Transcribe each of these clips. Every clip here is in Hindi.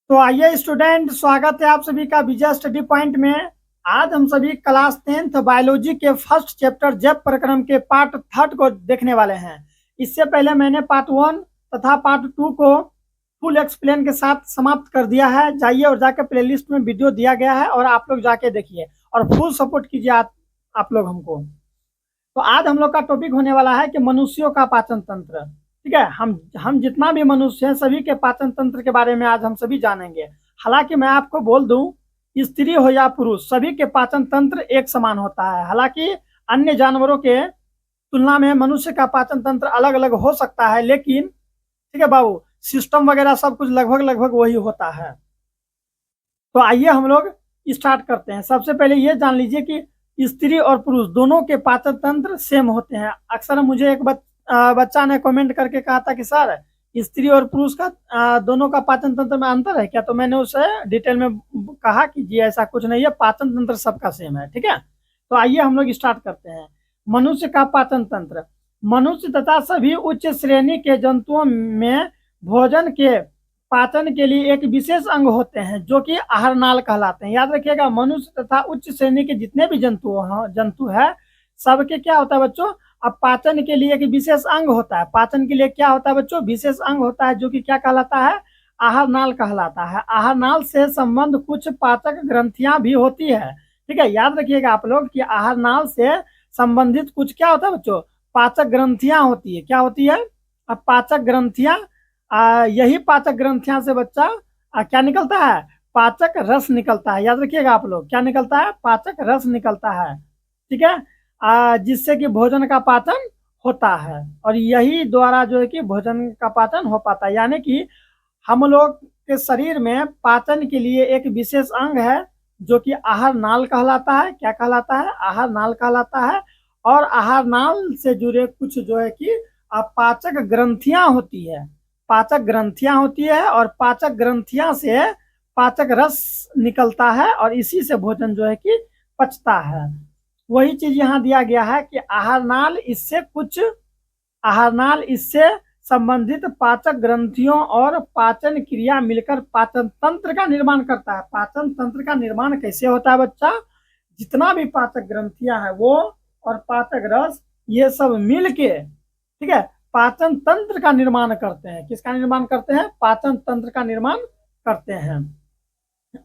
तो आइए स्टूडेंट, स्वागत है आप सभी का विजय स्टडी पॉइंट में। आज हम सभी क्लास 10th बायोलॉजी के फर्स्ट चैप्टर जैव प्रक्रम के पार्ट 3 को देखने वाले हैं। इससे पहले मैंने पार्ट 1 तथा पार्ट 2 को फुल एक्सप्लेन के साथ समाप्त कर दिया है। जाइए और जाके प्लेलिस्ट में वीडियो दिया गया है और आप लोग जाके देखिए और फुल सपोर्ट कीजिए आप लोग हमको। तो आज हम लोग का टॉपिक होने वाला है कि मनुष्यों का पाचन तंत्र। ठीक है, हम जितना भी मनुष्य हैं सभी के पाचन तंत्र के बारे में आज हम सभी जानेंगे। हालांकि मैं आपको बोल दूं, स्त्री हो या पुरुष सभी के पाचन तंत्र एक समान होता है। हालांकि अन्य जानवरों के तुलना में मनुष्य का पाचन तंत्र अलग अलग हो सकता है, लेकिन ठीक है बाबू, सिस्टम वगैरह सब कुछ लगभग लगभग वही होता है। तो आइए हम लोग स्टार्ट करते हैं। सबसे पहले ये जान लीजिए कि स्त्री और पुरुष दोनों के पाचन तंत्र सेम होते हैं। अक्सर मुझे एक बच्चा ने कमेंट करके कहा था कि सर, स्त्री और पुरुष का दोनों का पाचन तंत्र में अंतर है क्या? तो मैंने उसे डिटेल में कहा कि जी ऐसा कुछ नहीं है, पाचन तंत्र सबका सेम है। ठीक है, तो आइए हम लोग स्टार्ट करते हैं। मनुष्य का पाचन तंत्र। मनुष्य तथा सभी उच्च श्रेणी के जंतुओं में भोजन के पाचन के लिए एक विशेष अंग होते हैं जो कि आहार नाल कहलाते हैं। याद रखिएगा, मनुष्य तथा उच्च श्रेणी के जितने भी जंतु है सबके क्या होता है बच्चों? अब पाचन के लिए एक विशेष अंग होता है। पाचन के लिए क्या होता है बच्चों? विशेष अंग होता है जो कि क्या कहलाता है? आहार नाल कहलाता है। आहार नाल से संबंध कुछ पाचक ग्रंथियां भी होती है। ठीक है, याद रखिएगा आप लोग कि आहार नाल से संबंधित कुछ क्या होता है बच्चों? पाचक ग्रंथियां होती है। क्या होती है? अब पाचक ग्रंथियां, यही पाचक ग्रंथियां से बच्चा क्या निकलता है? पाचक रस निकलता है। याद रखिएगा आप लोग, क्या निकलता है? पाचक रस निकलता है। ठीक है, जिससे कि भोजन का पाचन होता है और यही द्वारा जो है कि भोजन का पाचन हो पाता है। यानी कि हम लोग के शरीर में पाचन के लिए एक विशेष अंग है जो कि आहार नाल कहलाता है। क्या कहलाता है? आहार नाल कहलाता है। और आहार नाल से जुड़े कुछ जो है कि पाचक ग्रंथियां होती है। पाचक ग्रंथियां होती है और पाचक ग्रंथियां से पाचक रस निकलता है और इसी से भोजन जो है कि पचता है। वही चीज यहाँ दिया गया है कि आहार नाल इससे संबंधित पाचक ग्रंथियों और पाचन क्रिया मिलकर पाचन तंत्र का निर्माण करता है। पाचन तंत्र का निर्माण कैसे होता है बच्चा? जितना भी पाचक ग्रंथियां है वो और पाचक रस ये सब मिल के, ठीक है, पाचन तंत्र का निर्माण करते हैं। किसका निर्माण करते हैं? पाचन तंत्र का निर्माण करते हैं।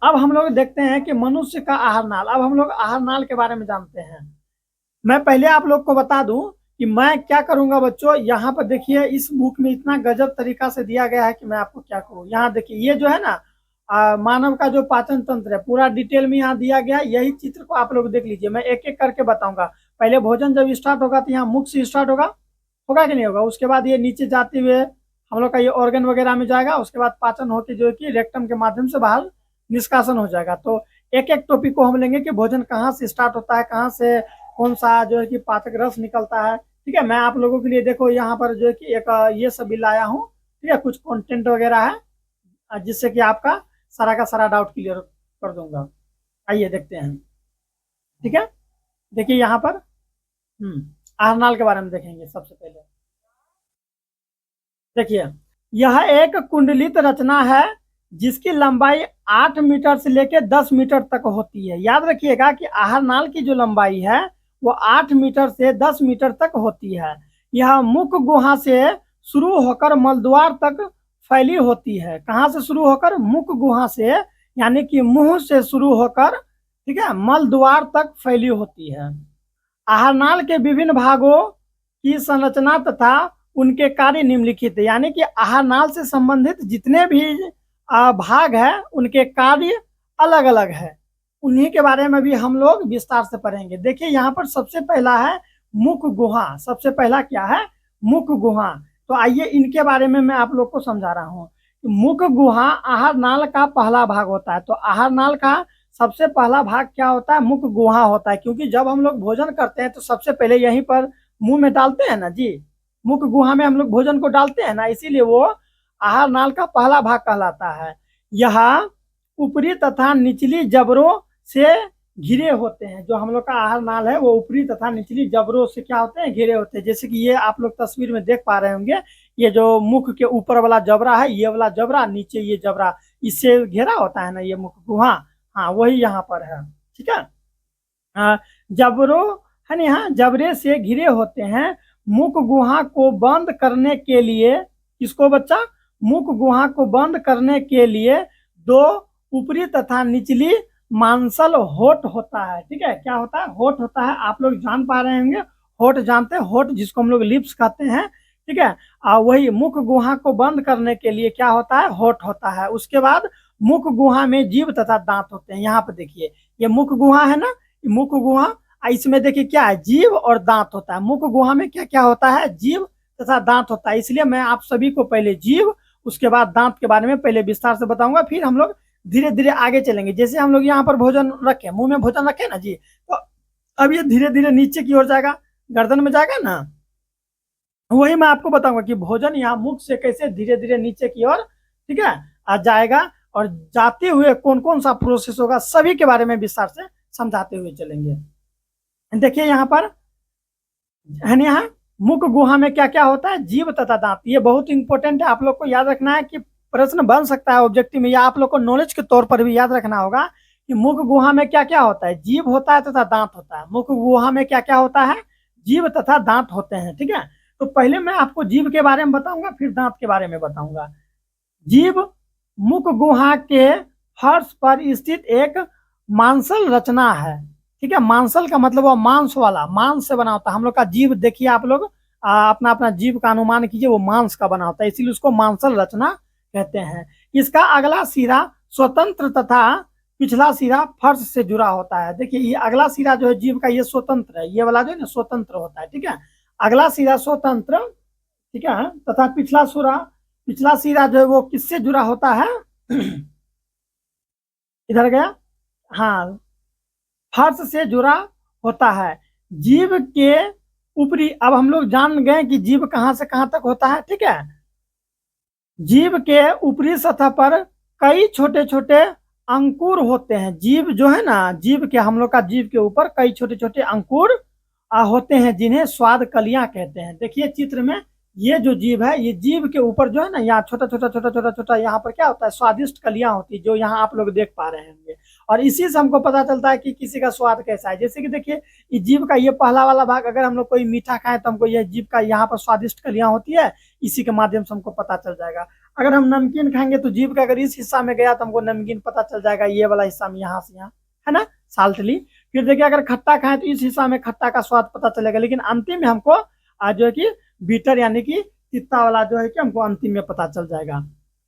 अब हम लोग देखते हैं कि मनुष्य का आहार नाल। अब हम लोग आहार नाल के बारे में जानते हैं। मैं पहले आप लोग को बता दूं कि मैं क्या करूंगा बच्चों। यहाँ पर देखिए, इस बुक में इतना गजब तरीका से दिया गया है कि मैं आपको क्या कहूँ। यहाँ देखिए, ये जो है ना मानव का जो पाचन तंत्र है पूरा डिटेल में यहाँ दिया गया है। यही चित्र को आप लोग देख लीजिए, मैं एक एक करके बताऊंगा। पहले भोजन जब स्टार्ट होगा तो यहाँ मुख से स्टार्ट होगा, होगा कि नहीं होगा? उसके बाद ये नीचे जाते हुए हम लोग का ये ऑर्गन वगैरह में जाएगा। उसके बाद पाचन होकर जो है कि रेक्टम के माध्यम से बाहर निष्कासन हो जाएगा। तो एक एक टॉपिक को हम लेंगे कि भोजन कहाँ से स्टार्ट होता है, कहाँ से कौन सा जो है कि पाचक रस निकलता है। ठीक है, मैं आप लोगों के लिए देखो यहाँ पर जो है कि एक ये सब भी लाया हूँ। ठीक है, कुछ कंटेंट वगैरह है जिससे कि आपका सारा का सारा डाउट क्लियर कर दूंगा। आइए देखते हैं। ठीक है, देखिए यहाँ पर आहार नाल के बारे में देखेंगे। सबसे पहले देखिए, यह एक कुंडलित रचना है जिसकी लंबाई 8 मीटर से लेकर 10 मीटर तक होती है। याद रखिएगा कि आहार नाल की जो लंबाई है वो 8 मीटर से 10 मीटर तक होती है। यह मुख गुहा से शुरू होकर मलद्वार तक फैली होती है। कहाँ से शुरू होकर? मुख गुहा से, यानी कि मुंह से शुरू होकर, ठीक है, मलद्वार तक फैली होती है। आहार नाल के विभिन्न भागों की संरचना तथा उनके कार्य निम्नलिखित है। यानी कि आहार नाल से संबंधित जितने भी भाग है उनके कार्य अलग अलग है। उन्हीं के बारे में भी हम लोग विस्तार से पढ़ेंगे। देखिए यहाँ पर सबसे पहला है मुख गुहा। सबसे पहला क्या है? मुख गुहा। तो आइए इनके बारे में मैं आप लोग को समझा रहा हूँ। मुख गुहा आहार नाल का पहला भाग होता है। तो आहार नाल का सबसे पहला भाग क्या होता है? मुख गुहा होता है। क्योंकि जब हम लोग भोजन करते हैं तो सबसे पहले यहीं पर मुंह में डालते हैं ना जी, मुख गुहा में हम लोग भोजन को डालते हैं ना, इसीलिए वो आहार नाल का पहला भाग कहलाता है। यह ऊपरी तथा निचली जबड़ों से घिरे होते हैं। जो हम लोग का आहार नाल है वो ऊपरी तथा निचली जबड़ों से क्या होते हैं? घिरे होते हैं। जैसे कि ये आप लोग तस्वीर में देख पा रहे होंगे, ये जो मुख के ऊपर वाला जबड़ा है, ये वाला जबड़ा, नीचे ये जबड़ा, इससे घेरा होता है ना ये मुख गुहा, हाँ वही यहाँ पर है। ठीक है, जबरों है ना, यहाँ जबरे से घिरे होते हैं। मुख गुहा को बंद करने के लिए, किसको बच्चा, मुख गुहा को बंद करने के लिए दो ऊपरी तथा निचली मांसल होठ होता है। ठीक है, क्या होता है, होठ होता है, आप लोग जान पा रहे होंगे, होठ जानते हैं, होठ जिसको हम लोग लिप्स कहते हैं। ठीक है, वही मुख गुहा को बंद करने के लिए क्या होता है, होठ होता है। उसके बाद मुख गुहा में जीभ तथा दांत होते हैं। यहाँ पर देखिए ये मुख गुहा है ना, मुख गुहा, इसमें देखिए क्या है, जीभ और दांत होता है। मुख गुहा में क्या क्या होता है, जीभ तथा दांत होता है। इसलिए मैं आप सभी को पहले जीभ उसके बाद दांत के बारे में पहले विस्तार से बताऊंगा, फिर हम लोग धीरे धीरे आगे चलेंगे। जैसे हम लोग यहाँ पर भोजन रखे, मुंह में भोजन रखे ना जी, तो अब ये धीरे धीरे नीचे की ओर जाएगा, गर्दन में जाएगा ना, वही मैं आपको बताऊंगा कि भोजन यहाँ मुख से कैसे धीरे धीरे नीचे की ओर, ठीक है, आ जाएगा, और जाते हुए कौन कौन सा प्रोसेस होगा सभी के बारे में विस्तार से समझाते हुए चलेंगे। देखिए यहाँ पर है ना, यहाँ मुख गुहा में क्या क्या होता है, जीभ तथा दांत। ये बहुत इंपॉर्टेंट है, आप लोग को याद रखना है कि प्रश्न बन सकता है ऑब्जेक्टिव में, या आप लोग को नॉलेज के तौर पर भी याद रखना होगा कि मुख गुहा में क्या क्या होता है, जीभ होता है तथा दांत होता है। मुख गुहा में क्या क्या होता है, जीभ तथा दांत होते हैं। ठीक है, तो पहले मैं आपको जीभ के बारे में बताऊंगा, फिर दांत के बारे में बताऊंगा। जीभ मुख गुहा के फर्श पर स्थित एक मांसल रचना है। ठीक है, मांसल का मतलब वो मांस वाला, मांस से बना होता है। हम लोग का जीभ देखिए, आप लोग अपना अपना जीभ का अनुमान कीजिए, वो मांस का बना होता है, इसीलिए उसको मांसल रचना कहते हैं। इसका अगला सिरा स्वतंत्र तथा पिछला सिरा फर्श से जुड़ा होता है। देखिए ये अगला सिरा जो है जीभ का, ये स्वतंत्र है, ये वाला जो है ना स्वतंत्र होता है। ठीक है, अगला सिरा स्वतंत्र, ठीक है, तथा पिछला सिरा जो है वो किससे जुड़ा होता है इधर गया, हाँ, फर्श से जुड़ा होता है। जीभ के ऊपरी, अब हम लोग जान गए कि जीभ कहां से कहां तक होता है। ठीक है, जीभ के ऊपरी सतह पर कई छोटे छोटे अंकुर होते हैं। जीभ जो है ना, जीभ के, हम लोग का जीभ के ऊपर कई छोटे छोटे अंकुर होते हैं, जिन्हें स्वाद कलियां कहते हैं। देखिए चित्र में, ये जो जीभ है, ये जीभ के ऊपर जो है ना, यहाँ छोटा छोटा छोटा छोटा छोटा यहाँ पर क्या होता है, स्वादिष्ट कलियां होती है, जो यहाँ आप लोग देख पा रहे होंगे। और इसी से हमको पता चलता है कि किसी का स्वाद कैसा है। जैसे कि देखिए ये जीभ का ये पहला वाला भाग, अगर हम लोग कोई मीठा खाएं तो हमको ये जीभ का यहाँ पर स्वादिष्ट कलियां होती है, इसी के माध्यम से हमको पता चल जाएगा। अगर हम नमकीन खाएंगे तो जीभ का अगर इस हिस्सा में गया तो हमको नमकीन पता चल जाएगा, ये वाला हिस्सा में, यहाँ से यहाँ, है ना, साल्टली। फिर देखिए अगर खट्टा खाएं तो इस हिस्सा में खट्टा का स्वाद पता चलेगा, लेकिन अंतिम में हमको जो है कि बीटर यानी कि तित्ता वाला जो है कि हमको अंतिम में पता चल जाएगा।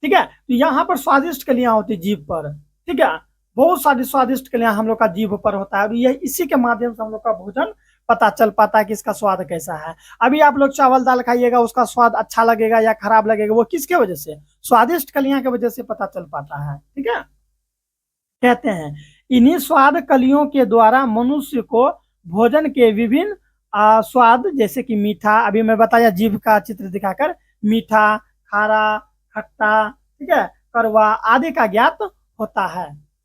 ठीक है, तो यहाँ पर स्वादिष्ट कलियां होती जीभ पर। ठीक है, बहुत सारी स्वादिष्ट कलियां हम लोग का जीभ पर होता है, और ये इसी के माध्यम से हम लोग का भोजन पता चल पाता है कि इसका स्वाद कैसा है। अभी आप लोग चावल दाल खाइएगा, उसका स्वाद अच्छा लगेगा या खराब लगेगा, वो किसके वजह से, स्वादिष्ट कलियां की वजह से पता चल पाता है। ठीक है, कहते हैं इन्हीं स्वाद कलियों के द्वारा मनुष्य को भोजन के विभिन्न स्वाद, जैसे कि मीठा, अभी मैं बताया जीभ का चित्र दिखाकर, मीठा, खारा, खट्टा, ठीक है, कड़वा आदि का ज्ञात होता है।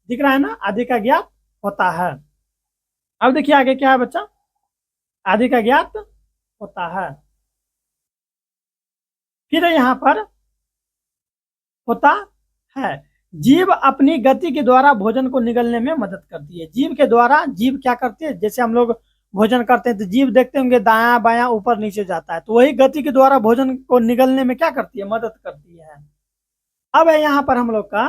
दिख रहा है ना, आदि का ज्ञात होता है। अब देखिए आगे क्या है बच्चा, आदि का ज्ञात होता है। फिर यहाँ पर होता है, जीभ अपनी गति के द्वारा भोजन को निगलने में मदद करती है। जीभ के द्वारा, जीभ क्या करती है, जैसे हम लोग भोजन करते हैं तो जीभ देखते होंगे दायां बायां ऊपर नीचे जाता है, तो वही गति के द्वारा भोजन को निगलने में क्या करती है, मदद करती है। अब है यहाँ पर हम लोग का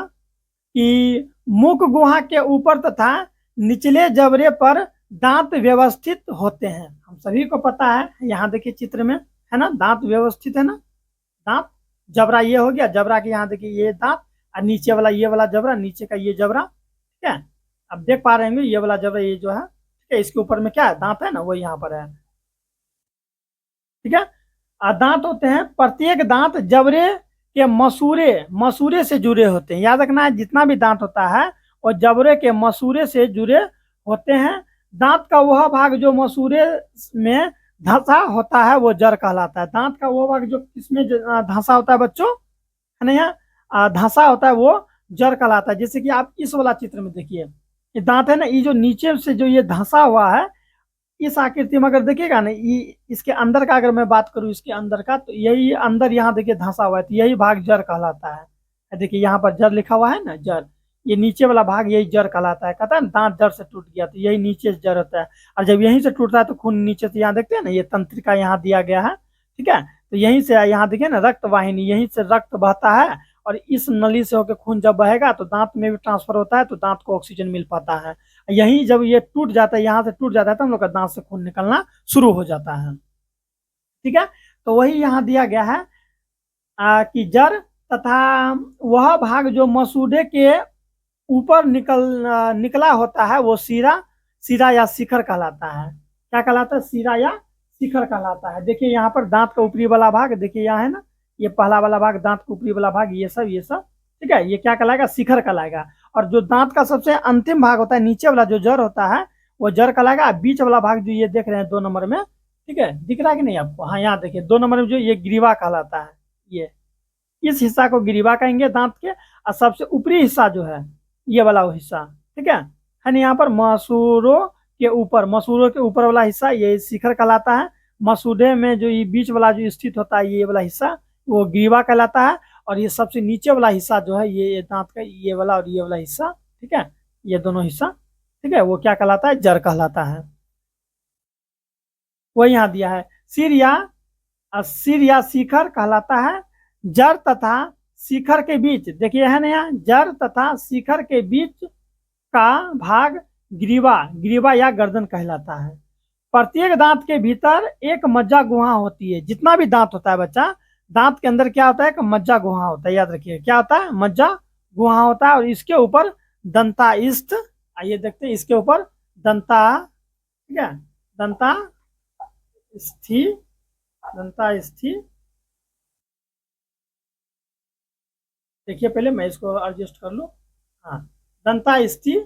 कि मुख गुहा के ऊपर तथा निचले जबड़े पर दांत व्यवस्थित होते हैं। हम सभी को पता है, यहाँ देखिए चित्र में है ना, दांत व्यवस्थित है ना, दांत, जबड़ा ये हो गया, जबड़ा के यहाँ देखिए ये दांत, और नीचे वाला ये वाला जबड़ा, नीचे का ये जबड़ा। ठीक है, अब देख पा रहे होंगे ये वाला जबड़ा, ये जो है, ठीक है, इसके ऊपर में क्या है, दांत है ना, वो यहाँ पर है। ठीक है, दांत होते हैं, प्रत्येक दांत जबड़े के मसूरे से जुड़े होते हैं। याद रखना है, जितना भी दांत होता है और जबड़े के मसूरे से जुड़े होते हैं। दांत का वह भाग जो मसूरे में धंसा होता है वो जड़ कहलाता है। दांत का वो भाग जो किसमें धंसा होता है बच्चों, है ना, यहाँ धंसा होता है वो जड़ कहलाता है। जैसे कि आप इस वाला चित्र में देखिए, ये दांत है ना, ये जो नीचे से जो ये धंसा हुआ है, इस आकृति में अगर देखिएगा ना, ये इसके अंदर का अगर मैं बात करूं, इसके अंदर का, तो यही अंदर यहाँ देखिए धंसा हुआ है, तो यही भाग जड़ कहलाता है। देखिए यहाँ पर जड़ लिखा हुआ है ना, जड़, ये नीचे वाला भाग यही जड़ कहलाता है। कहता है ना दांत जड़ से टूट गया, तो यही नीचे से जड़ होता है। और जब यहीं से टूटता है तो खून नीचे से, यहाँ देखते हैं ना ये तंत्रिका यहाँ दिया गया है, ठीक है। तो यहीं से यहाँ देखिए ना रक्त वाहिनी, यहीं से रक्त बहता है और इस नली से होकर खून जब बहेगा तो दांत में भी ट्रांसफर होता है, तो दांत को ऑक्सीजन मिल पाता है। यहीं जब ये टूट जाता है, यहाँ से टूट जाता है, तो हम लोग का दांत से खून निकलना शुरू हो जाता है, ठीक है। तो वही यहाँ दिया गया है कि जड़ तथा वह भाग जो मसूड़े के ऊपर निकला होता है वो सिरा या शिखर कहलाता है। क्या कहलाता है? सिरा या शिखर कहलाता है। देखिए यहाँ पर दांत का ऊपरी वाला भाग, देखिए यहाँ है ना, ये पहला वाला भाग, दांत का ऊपरी वाला भाग, ये सब, ठीक है, ये क्या कहलाएगा? शिखर कहलाएगा। और जो दांत का सबसे अंतिम भाग होता है, नीचे वाला जो जड़ होता है, वो जड़ कहलाएगा। बीच वाला भाग जो ये देख रहे हैं 2 नंबर में, ठीक है, दिख रहा है कि नहीं आपको? हाँ, यहाँ देखिए 2 नंबर में जो ये ग्रीवा कहलाता है, ये इस हिस्सा को ग्रीवा कहेंगे दांत के। और सबसे ऊपरी हिस्सा जो है ये वाला वो हिस्सा, ठीक है ना, यहाँ पर मसूरों के ऊपर वाला हिस्सा ये शिखर कहलाता है। मसूड़े में जो ये बीच वाला जो स्थित होता है, ये वाला हिस्सा, वो ग्रीवा कहलाता है। और ये सबसे नीचे वाला हिस्सा जो है, ये दांत का ये वाला और ये वाला हिस्सा, ठीक है, ये दोनों हिस्सा, ठीक है, वो क्या कहलाता है? जड़ कहलाता है। वो यहाँ दिया है सिर या शिखर कहलाता है। जड़ तथा शिखर के बीच, देखिए है ना, यहाँ जड़ तथा शिखर के बीच का भाग ग्रीवा या गर्दन कहलाता है। प्रत्येक दांत के भीतर एक मज्जा गुहा होती है। जितना भी दांत होता है बच्चा, दांत के अंदर क्या होता है? एक मज्जा गुहा होता है, याद रखिए क्या होता है? मज्जा गुहा होता है। और इसके ऊपर दंताइस्थ, आइए देखते हैं, इसके ऊपर ठीक है, दंतास्थि, देखिए पहले मैं इसको एडजस्ट कर लूं। हाँ, दंतास्थि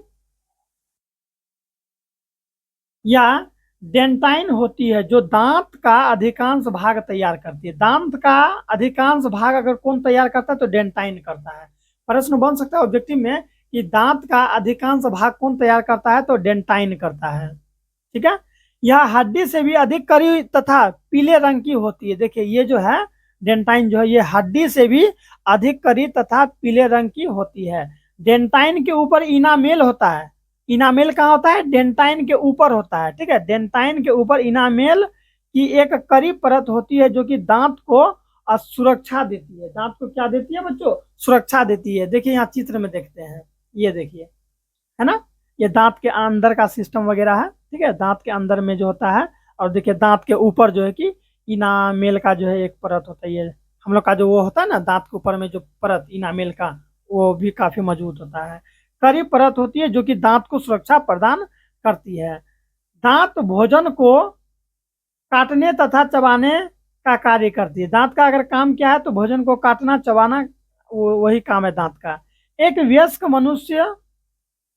या डेंटाइन होती है, जो दांत का अधिकांश भाग तैयार करती है। दांत का अधिकांश भाग अगर कौन तैयार करता है? तो डेंटाइन करता है। प्रश्न बन सकता है ऑब्जेक्टिव में कि दांत का अधिकांश भाग कौन तैयार करता है? तो डेंटाइन करता है, ठीक है। यह हड्डी से भी अधिक कड़ी तथा पीले रंग की होती है। देखिए ये जो है डेंटाइन जो है, ये हड्डी से भी अधिक कड़ी तथा पीले रंग की होती है। डेंटाइन के ऊपर इनामेल होता है। इनामेल कहाँ होता है? डेंटाइन के ऊपर होता है, ठीक है। डेंटाइन के ऊपर इनामेल की एक कड़ी परत होती है, जो कि दांत को सुरक्षा देती है। दांत को क्या देती है बच्चों? सुरक्षा देती है। देखिए यहाँ चित्र में देखते हैं, ये देखिए, है ना, ये दांत के अंदर का सिस्टम वगैरह है, ठीक है, दांत के अंदर में जो होता है। और देखिए दांत के ऊपर जो है कि इनामेल का जो है एक परत होता है। ये हम लोग का जो वो होता है ना, दांत के ऊपर में जो परत इनामेल का, वो भी काफी मजबूत होता है। कड़ी परत होती है जो कि दांत को सुरक्षा प्रदान करती है। दांत भोजन को काटने तथा चबाने का कार्य करती है। दांत का अगर काम क्या है? तो भोजन को काटना चबाना, वही काम है दांत का। एक वयस्क मनुष्य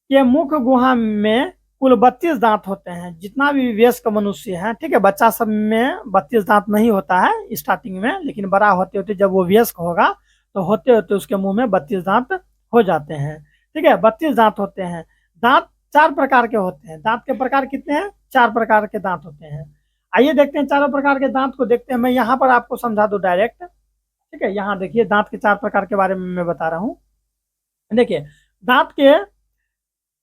के मुख गुहा में कुल 32 दांत होते हैं। जितना भी वयस्क मनुष्य है, ठीक है, बच्चा सब में 32 दांत नहीं होता है स्टार्टिंग में, लेकिन बड़ा होते होते जब वो वयस्क होगा तो होते होते उसके मुंह में 32 दांत हो जाते हैं, ठीक है, 32 दांत होते हैं। दांत 4 प्रकार के होते हैं। दांत के प्रकार कितने हैं? 4 प्रकार के दांत होते हैं। आइए देखते हैं चारों प्रकार के दांत को देखते हैं। मैं यहाँ पर आपको समझा दूं डायरेक्ट, ठीक है। यहाँ देखिए दांत के 4 प्रकार के बारे में मैं बता रहा हूँ। देखिए दांत के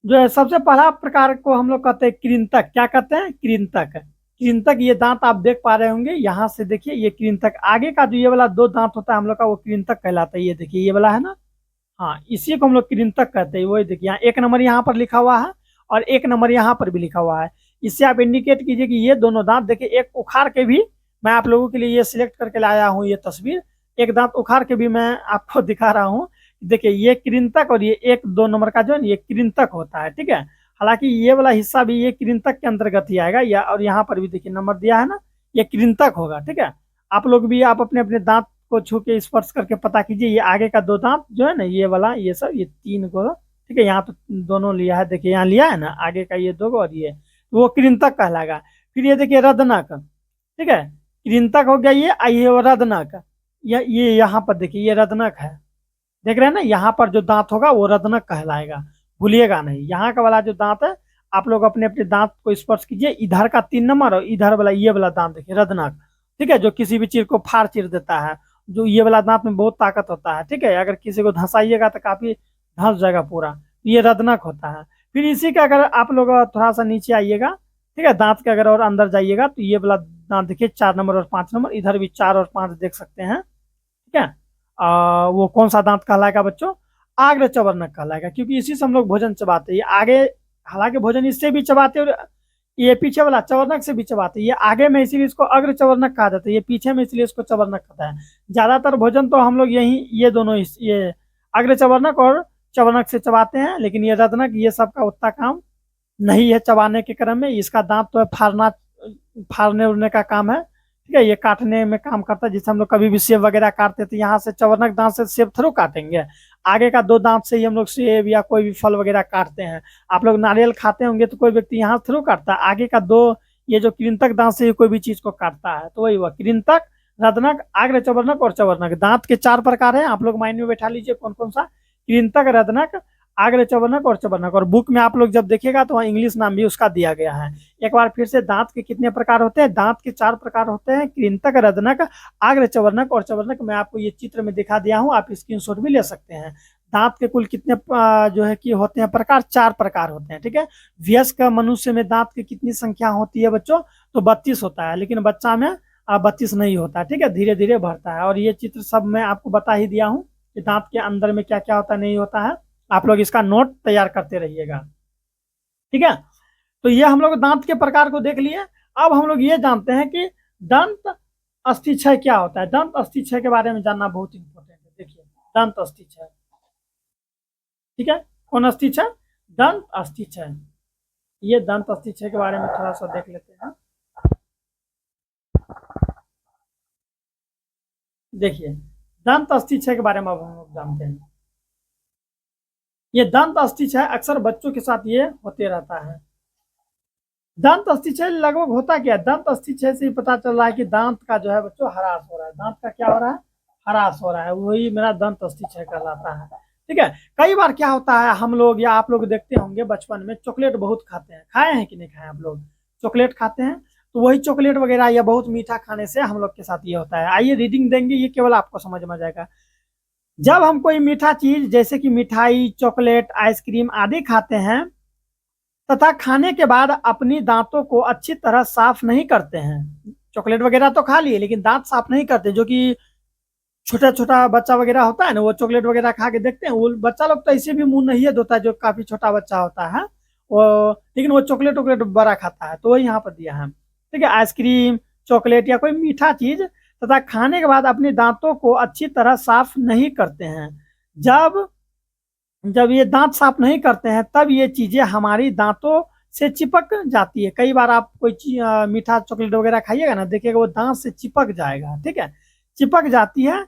जो है सबसे पहला प्रकार को हम लोग कहते हैं कृंतक। क्या कहते हैं? कृंतक। कृंतक, ये दांत आप देख पा रहे होंगे यहाँ से, देखिए ये कृंतक। आगे का जो ये वाला 2 दांत होता है हम लोग का, वो कृंतक कहलाता है। ये देखिए ये वाला है ना, हाँ, इसी को हम लोग कृंतक कहते हैं। वही देखिए यहाँ 1 नंबर यहाँ पर लिखा हुआ है और 1 नंबर यहाँ पर भी लिखा हुआ है। इससे आप इंडिकेट कीजिए कि ये दोनों दांत, देखिए एक उखाड़ के भी मैं आप लोगों के लिए ये सिलेक्ट करके लाया हूँ ये तस्वीर। एक दांत उखाड़ के भी मैं आपको दिखा रहा हूँ। देखिए ये कृंतक और ये 1-2 नंबर का जो है ये कृंतक होता है, ठीक है। हालांकि ये वाला हिस्सा भी ये कृंतक के अंतर्गत ही आएगा, या और यहाँ पर भी देखिए नंबर दिया है ना, ये कृंतक होगा, ठीक है। आप लोग भी आप अपने अपने दांत को छू के स्पर्श करके पता कीजिए। ये आगे का 2 दांत जो है ना, ये वाला, ये सब, ये 3 को, ठीक है, यहाँ तो दोनों लिया है, देखिए यहाँ लिया है ना, आगे का ये 2 को और ये, वो कृंतक कहलाएगा। फिर ये देखिए रदनक, ठीक है, कृंतक हो गया ये रदनक। ये यहाँ पर देखिए ये रदनक है, देख रहे हैं ना, यहाँ पर जो दांत होगा वो रदनक कहलाएगा, भूलिएगा नहीं। यहाँ का वाला जो दांत है, आप लोग अपने अपने दांत को स्पर्श कीजिए। इधर का 3 नंबर और इधर वाला ये वाला दांत देखिए रदनक, ठीक है, जो किसी भी चीज को फाड़ चीर देता है। जो ये वाला दांत में बहुत ताकत होता है, ठीक है। अगर किसी को धंसाइएगा तो काफी धंस जाएगा पूरा, ये रदनक होता है। फिर इसी का अगर आप लोग थोड़ा सा नीचे आइएगा, ठीक है, दांत के अगर और अंदर जाइएगा तो ये वाला दांत देखिए 4 नंबर और 5 नंबर, इधर भी 4 और 5 देख सकते हैं, ठीक है। वो कौन सा दांत कहलाएगा बच्चों? आग्र चवर्णक कहलाएगा, क्योंकि इसी से हम लोग भोजन चबाते हैं। ये आगे हालांकि भोजन इससे भी चबाते हैं, और ये पीछे वाला चवर्णक से भी चबाते हैं। ये आगे में इसीलिए इसको अग्र चवर्णक कहा जाता है, ये पीछे में इसलिए इसको चवर्णक कहता है। ज्यादातर भोजन तो हम लोग यही ये दोनों ये अग्र चवर्णक और चवर्णक से चबाते हैं, लेकिन ये रत्नक ये सब का उतना काम नहीं है चबाने के क्रम में। इसका दांत तो फाड़ने उड़ने का काम है, ठीक है, ये काटने में काम करता है। जिससे हम लोग कभी भी सेब वगैरह काटते तो यहाँ से चवर्णक दांत से सेब थोड़ा काटेंगे, आगे का 2 दांत से ही हम लोग सेब या कोई भी फल वगैरह काटते हैं। आप लोग नारियल खाते होंगे तो कोई व्यक्ति यहाँ थ्रू काटता है, आगे का 2 ये जो कृंतक दांत से कोई भी चीज को काटता है। तो वही हुआ कृंतक, रत्नक, आग्र चवर्णक और चवर्णक। दांत के 4 प्रकार हैं, आप लोग माइंड में बैठा लीजिए कौन कौन सा। कृंतक, रत्नक, आग्र चवर्णक और चवर्णक। और बुक में आप लोग जब देखिएगा तो वहाँ इंग्लिश नाम भी उसका दिया गया है। एक बार फिर से, दांत के कितने प्रकार होते हैं? दांत के 4 प्रकार होते हैं, कृंतक, रत्नक, आग्र चवर्णक और चवर्णक। मैं आपको ये चित्र में दिखा दिया हूँ, आप स्क्रीनशॉट भी ले सकते हैं। दांत के कुल कितने जो है कि होते हैं प्रकार? 4 प्रकार होते हैं, ठीक है। वयस्क मनुष्य में दांत की कितनी संख्या होती है बच्चों? तो 32 होता है, लेकिन बच्चा में 32 नहीं होता, ठीक है, धीरे धीरे बढ़ता है। और ये चित्र सब मैं आपको बता ही दिया हूँ कि दांत के अंदर में क्या क्या होता नहीं होता है। आप लोग इसका नोट तैयार करते रहिएगा, ठीक है। तो ये हम लोग दांत के प्रकार को देख लिए। अब हम लोग ये जानते हैं कि दंत अस्थिक्षय क्या होता है। दंत अस्थिक्षय के बारे में जानना बहुत इंपॉर्टेंट है। देखिए, दंत अस्थिक्षय, ठीक है, कौन अस्थिक्षय? दंत अस्थिक्षय। ये दंत अस्थिक्षय के बारे में थोड़ा सा देख लेते हैं। देखिए, दंत अस्थिक्षय के बारे में अब हम लोग जानते हैं। ये दंत अस्थिक्षय अक्सर बच्चों के साथ ये होते रहता है। दंत अस्थिक्षय लगभग होता क्या है? दंत अस्थिक्षय से पता चल रहा है कि दांत का जो है बच्चों ह्रास हो रहा है। दांत का क्या हो रहा है? ह्रास हो रहा है, वही मेरा दंत अस्थिक्षय कहलाता है, ठीक है। कई बार क्या होता है, हम लोग या आप लोग देखते होंगे बचपन में चॉकलेट बहुत खाते हैं, खाए हैं कि नहीं खाए आप लोग? चॉकलेट खाते हैं, तो वही चॉकलेट वगैरह या बहुत मीठा खाने से हम लोग के साथ ये होता है। आइए रीडिंग देंगे, ये केवल आपको समझ में आ जाएगा। जब हम कोई मीठा चीज जैसे कि मिठाई, चॉकलेट, आइसक्रीम आदि खाते हैं तथा खाने के बाद अपनी दांतों को अच्छी तरह साफ नहीं करते हैं, चॉकलेट वगैरह तो खा लिए लेकिन दांत साफ नहीं करते, जो कि छोटा छोटा बच्चा वगैरह होता है ना, वो चॉकलेट वगैरह खा के देखते हैं, वो बच्चा लोग तो ऐसे भी मुंह नहीं धोता है, जो काफी छोटा बच्चा होता है वो, लेकिन वो चॉकलेट वॉकलेट बड़ा खाता है। तो वही यहाँ पर दिया है, ठीक है। आइसक्रीम, चॉकलेट या कोई मीठा चीज तथा खाने के बाद अपने दांतों को अच्छी तरह साफ नहीं करते हैं। जब जब ये दांत साफ नहीं करते हैं तब ये चीजें हमारी दांतों से चिपक जाती है। कई बार आप कोई मीठा चॉकलेट वगैरह खाइएगा ना, देखिएगा वो दांत से चिपक जाएगा, ठीक है, चिपक जाती है।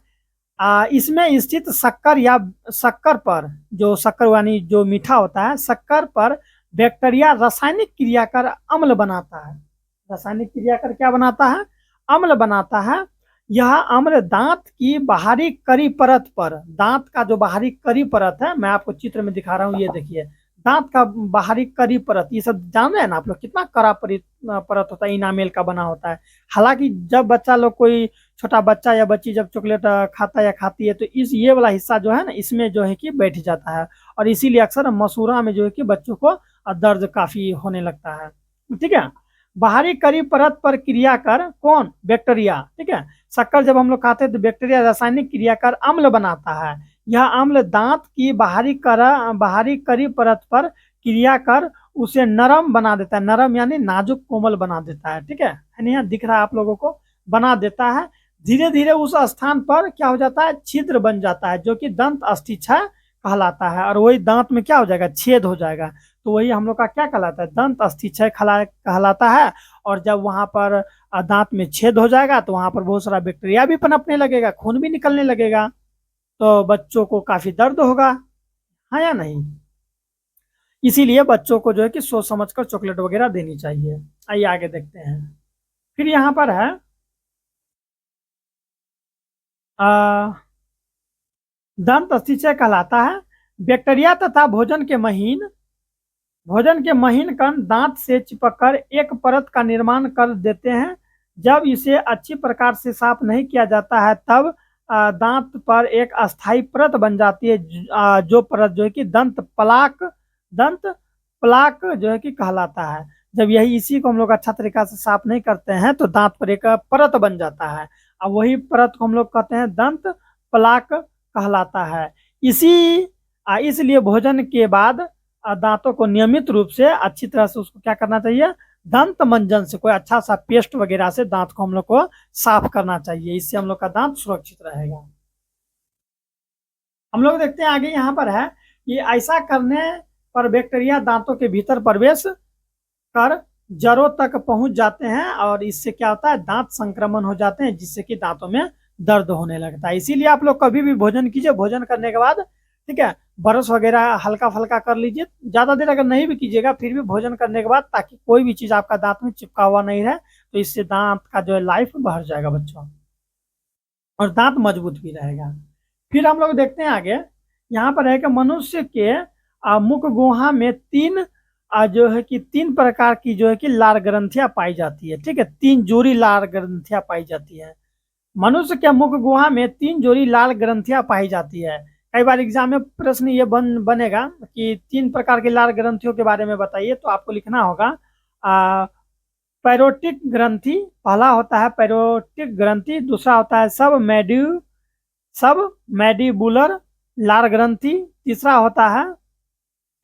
इसमें स्थित शक्कर या शक्कर पर, जो शक्कर यानी जो मीठा होता है, शक्कर पर बैक्टीरिया रासायनिक क्रिया कर अम्ल बनाता है। रासायनिक क्रिया कर क्या बनाता है? अम्ल बनाता है। यह अम्ल दांत की बाहरी करी परत पर, दांत का जो बाहरी करी परत है, मैं आपको चित्र में दिखा रहा हूँ, ये देखिए दांत का बाहरी करी परत, ये सब जान रहे हैं ना आप लोग, कितना कड़ा परत होता है, इनामेल का बना होता है। हालांकि जब बच्चा लोग, कोई छोटा बच्चा या बच्ची जब चॉकलेट खाता या खाती है तो इस ये वाला हिस्सा जो है ना, इसमें जो है कि बैठ जाता है, और इसीलिए अक्सर मसूरा में जो है कि बच्चों को दर्द काफी होने लगता है, ठीक है। बाहरी करी परत पर क्रिया कर कौन? बैक्टीरिया, ठीक है। शक्कर जब हम लोग खाते हैं तो बैक्टीरिया रासायनिक क्रिया कर अम्ल बनाता है। यह अम्ल दांत की बाहरी करी परत पर क्रिया कर उसे नरम बना देता है। नरम यानी नाजुक कोमल बना देता है, ठीक है, यहाँ दिख रहा है आप लोगों को, बना देता है। धीरे धीरे उस स्थान पर क्या हो जाता है? छिद्र बन जाता है, जो कि दंत अस्थिक्षय कहलाता है। और वही दांत में क्या हो जाएगा? छेद हो जाएगा। तो वही हम लोग का क्या कहलाता है? दंत अस्थिक्षय कहलाता है। और जब वहां पर दांत में छेद हो जाएगा तो वहां पर बहुत सारा बैक्टीरिया भी पनपने लगेगा, खून भी निकलने लगेगा, तो बच्चों को काफी दर्द होगा, हाँ या नहीं? इसीलिए बच्चों को जो है कि सोच समझकर चॉकलेट वगैरह देनी चाहिए। आइए आगे देखते हैं। फिर यहाँ पर है दंत अस्थिक्षय कहलाता है। बैक्टीरिया तथा भोजन के महीन कण दांत से चिपककर एक परत का निर्माण कर देते हैं। जब इसे अच्छी प्रकार से साफ नहीं किया जाता है तब दांत पर एक अस्थाई परत बन जाती है, जो परत जो है कि दंत प्लाक जो है कि कहलाता है। जब यही इसी को हम लोग अच्छा तरीका से साफ नहीं करते हैं तो दांत पर एक परत बन जाता है। अब वही परत को हम लोग कहते हैं दंत प्लाक कहलाता है। इसलिए भोजन के बाद दांतों को नियमित रूप से अच्छी तरह से उसको क्या करना चाहिए, दंत मंजन से, कोई अच्छा सा पेस्ट वगैरह से दांत को हम लोग को साफ करना चाहिए। इससे हम लोग का दांत सुरक्षित रहेगा। हम लोग देखते हैं आगे यहाँ पर है कि ऐसा करने पर बैक्टीरिया दांतों के भीतर प्रवेश कर जड़ों तक पहुंच जाते हैं और इससे क्या होता है, दांत संक्रमण हो जाते हैं, जिससे कि दांतों में दर्द होने लगता है। इसीलिए आप लोग कभी भी भोजन कीजिए, भोजन करने के बाद ठीक है ब्रश वगैरह हल्का फल्का कर लीजिए। ज्यादा देर अगर नहीं भी कीजिएगा फिर भी भोजन करने के बाद, ताकि कोई भी चीज आपका दांत में चिपका हुआ नहीं रहे, तो इससे दांत का जो है लाइफ बढ़ जाएगा बच्चों, और दांत मजबूत भी रहेगा। फिर हम लोग देखते हैं आगे, यहाँ पर है कि मनुष्य के मुख गुहा में जो है कि 3 प्रकार की जो है कि लार ग्रंथियां पाई जाती है। ठीक है, 3 जोड़ी लार ग्रंथियां पाई जाती है। मनुष्य के मुख गुहा में 3 जोड़ी लाल ग्रंथियां पाई जाती है। कई बार एग्जाम में प्रश्न ये बनेगा कि 3 प्रकार की लाल ग्रंथियों के बारे में बताइए, तो आपको लिखना होगा पैरोटिक ग्रंथि, पहला होता है पैरोटिक ग्रंथि, दूसरा होता है सब मैडिबुलर लार ग्रंथि, तीसरा होता है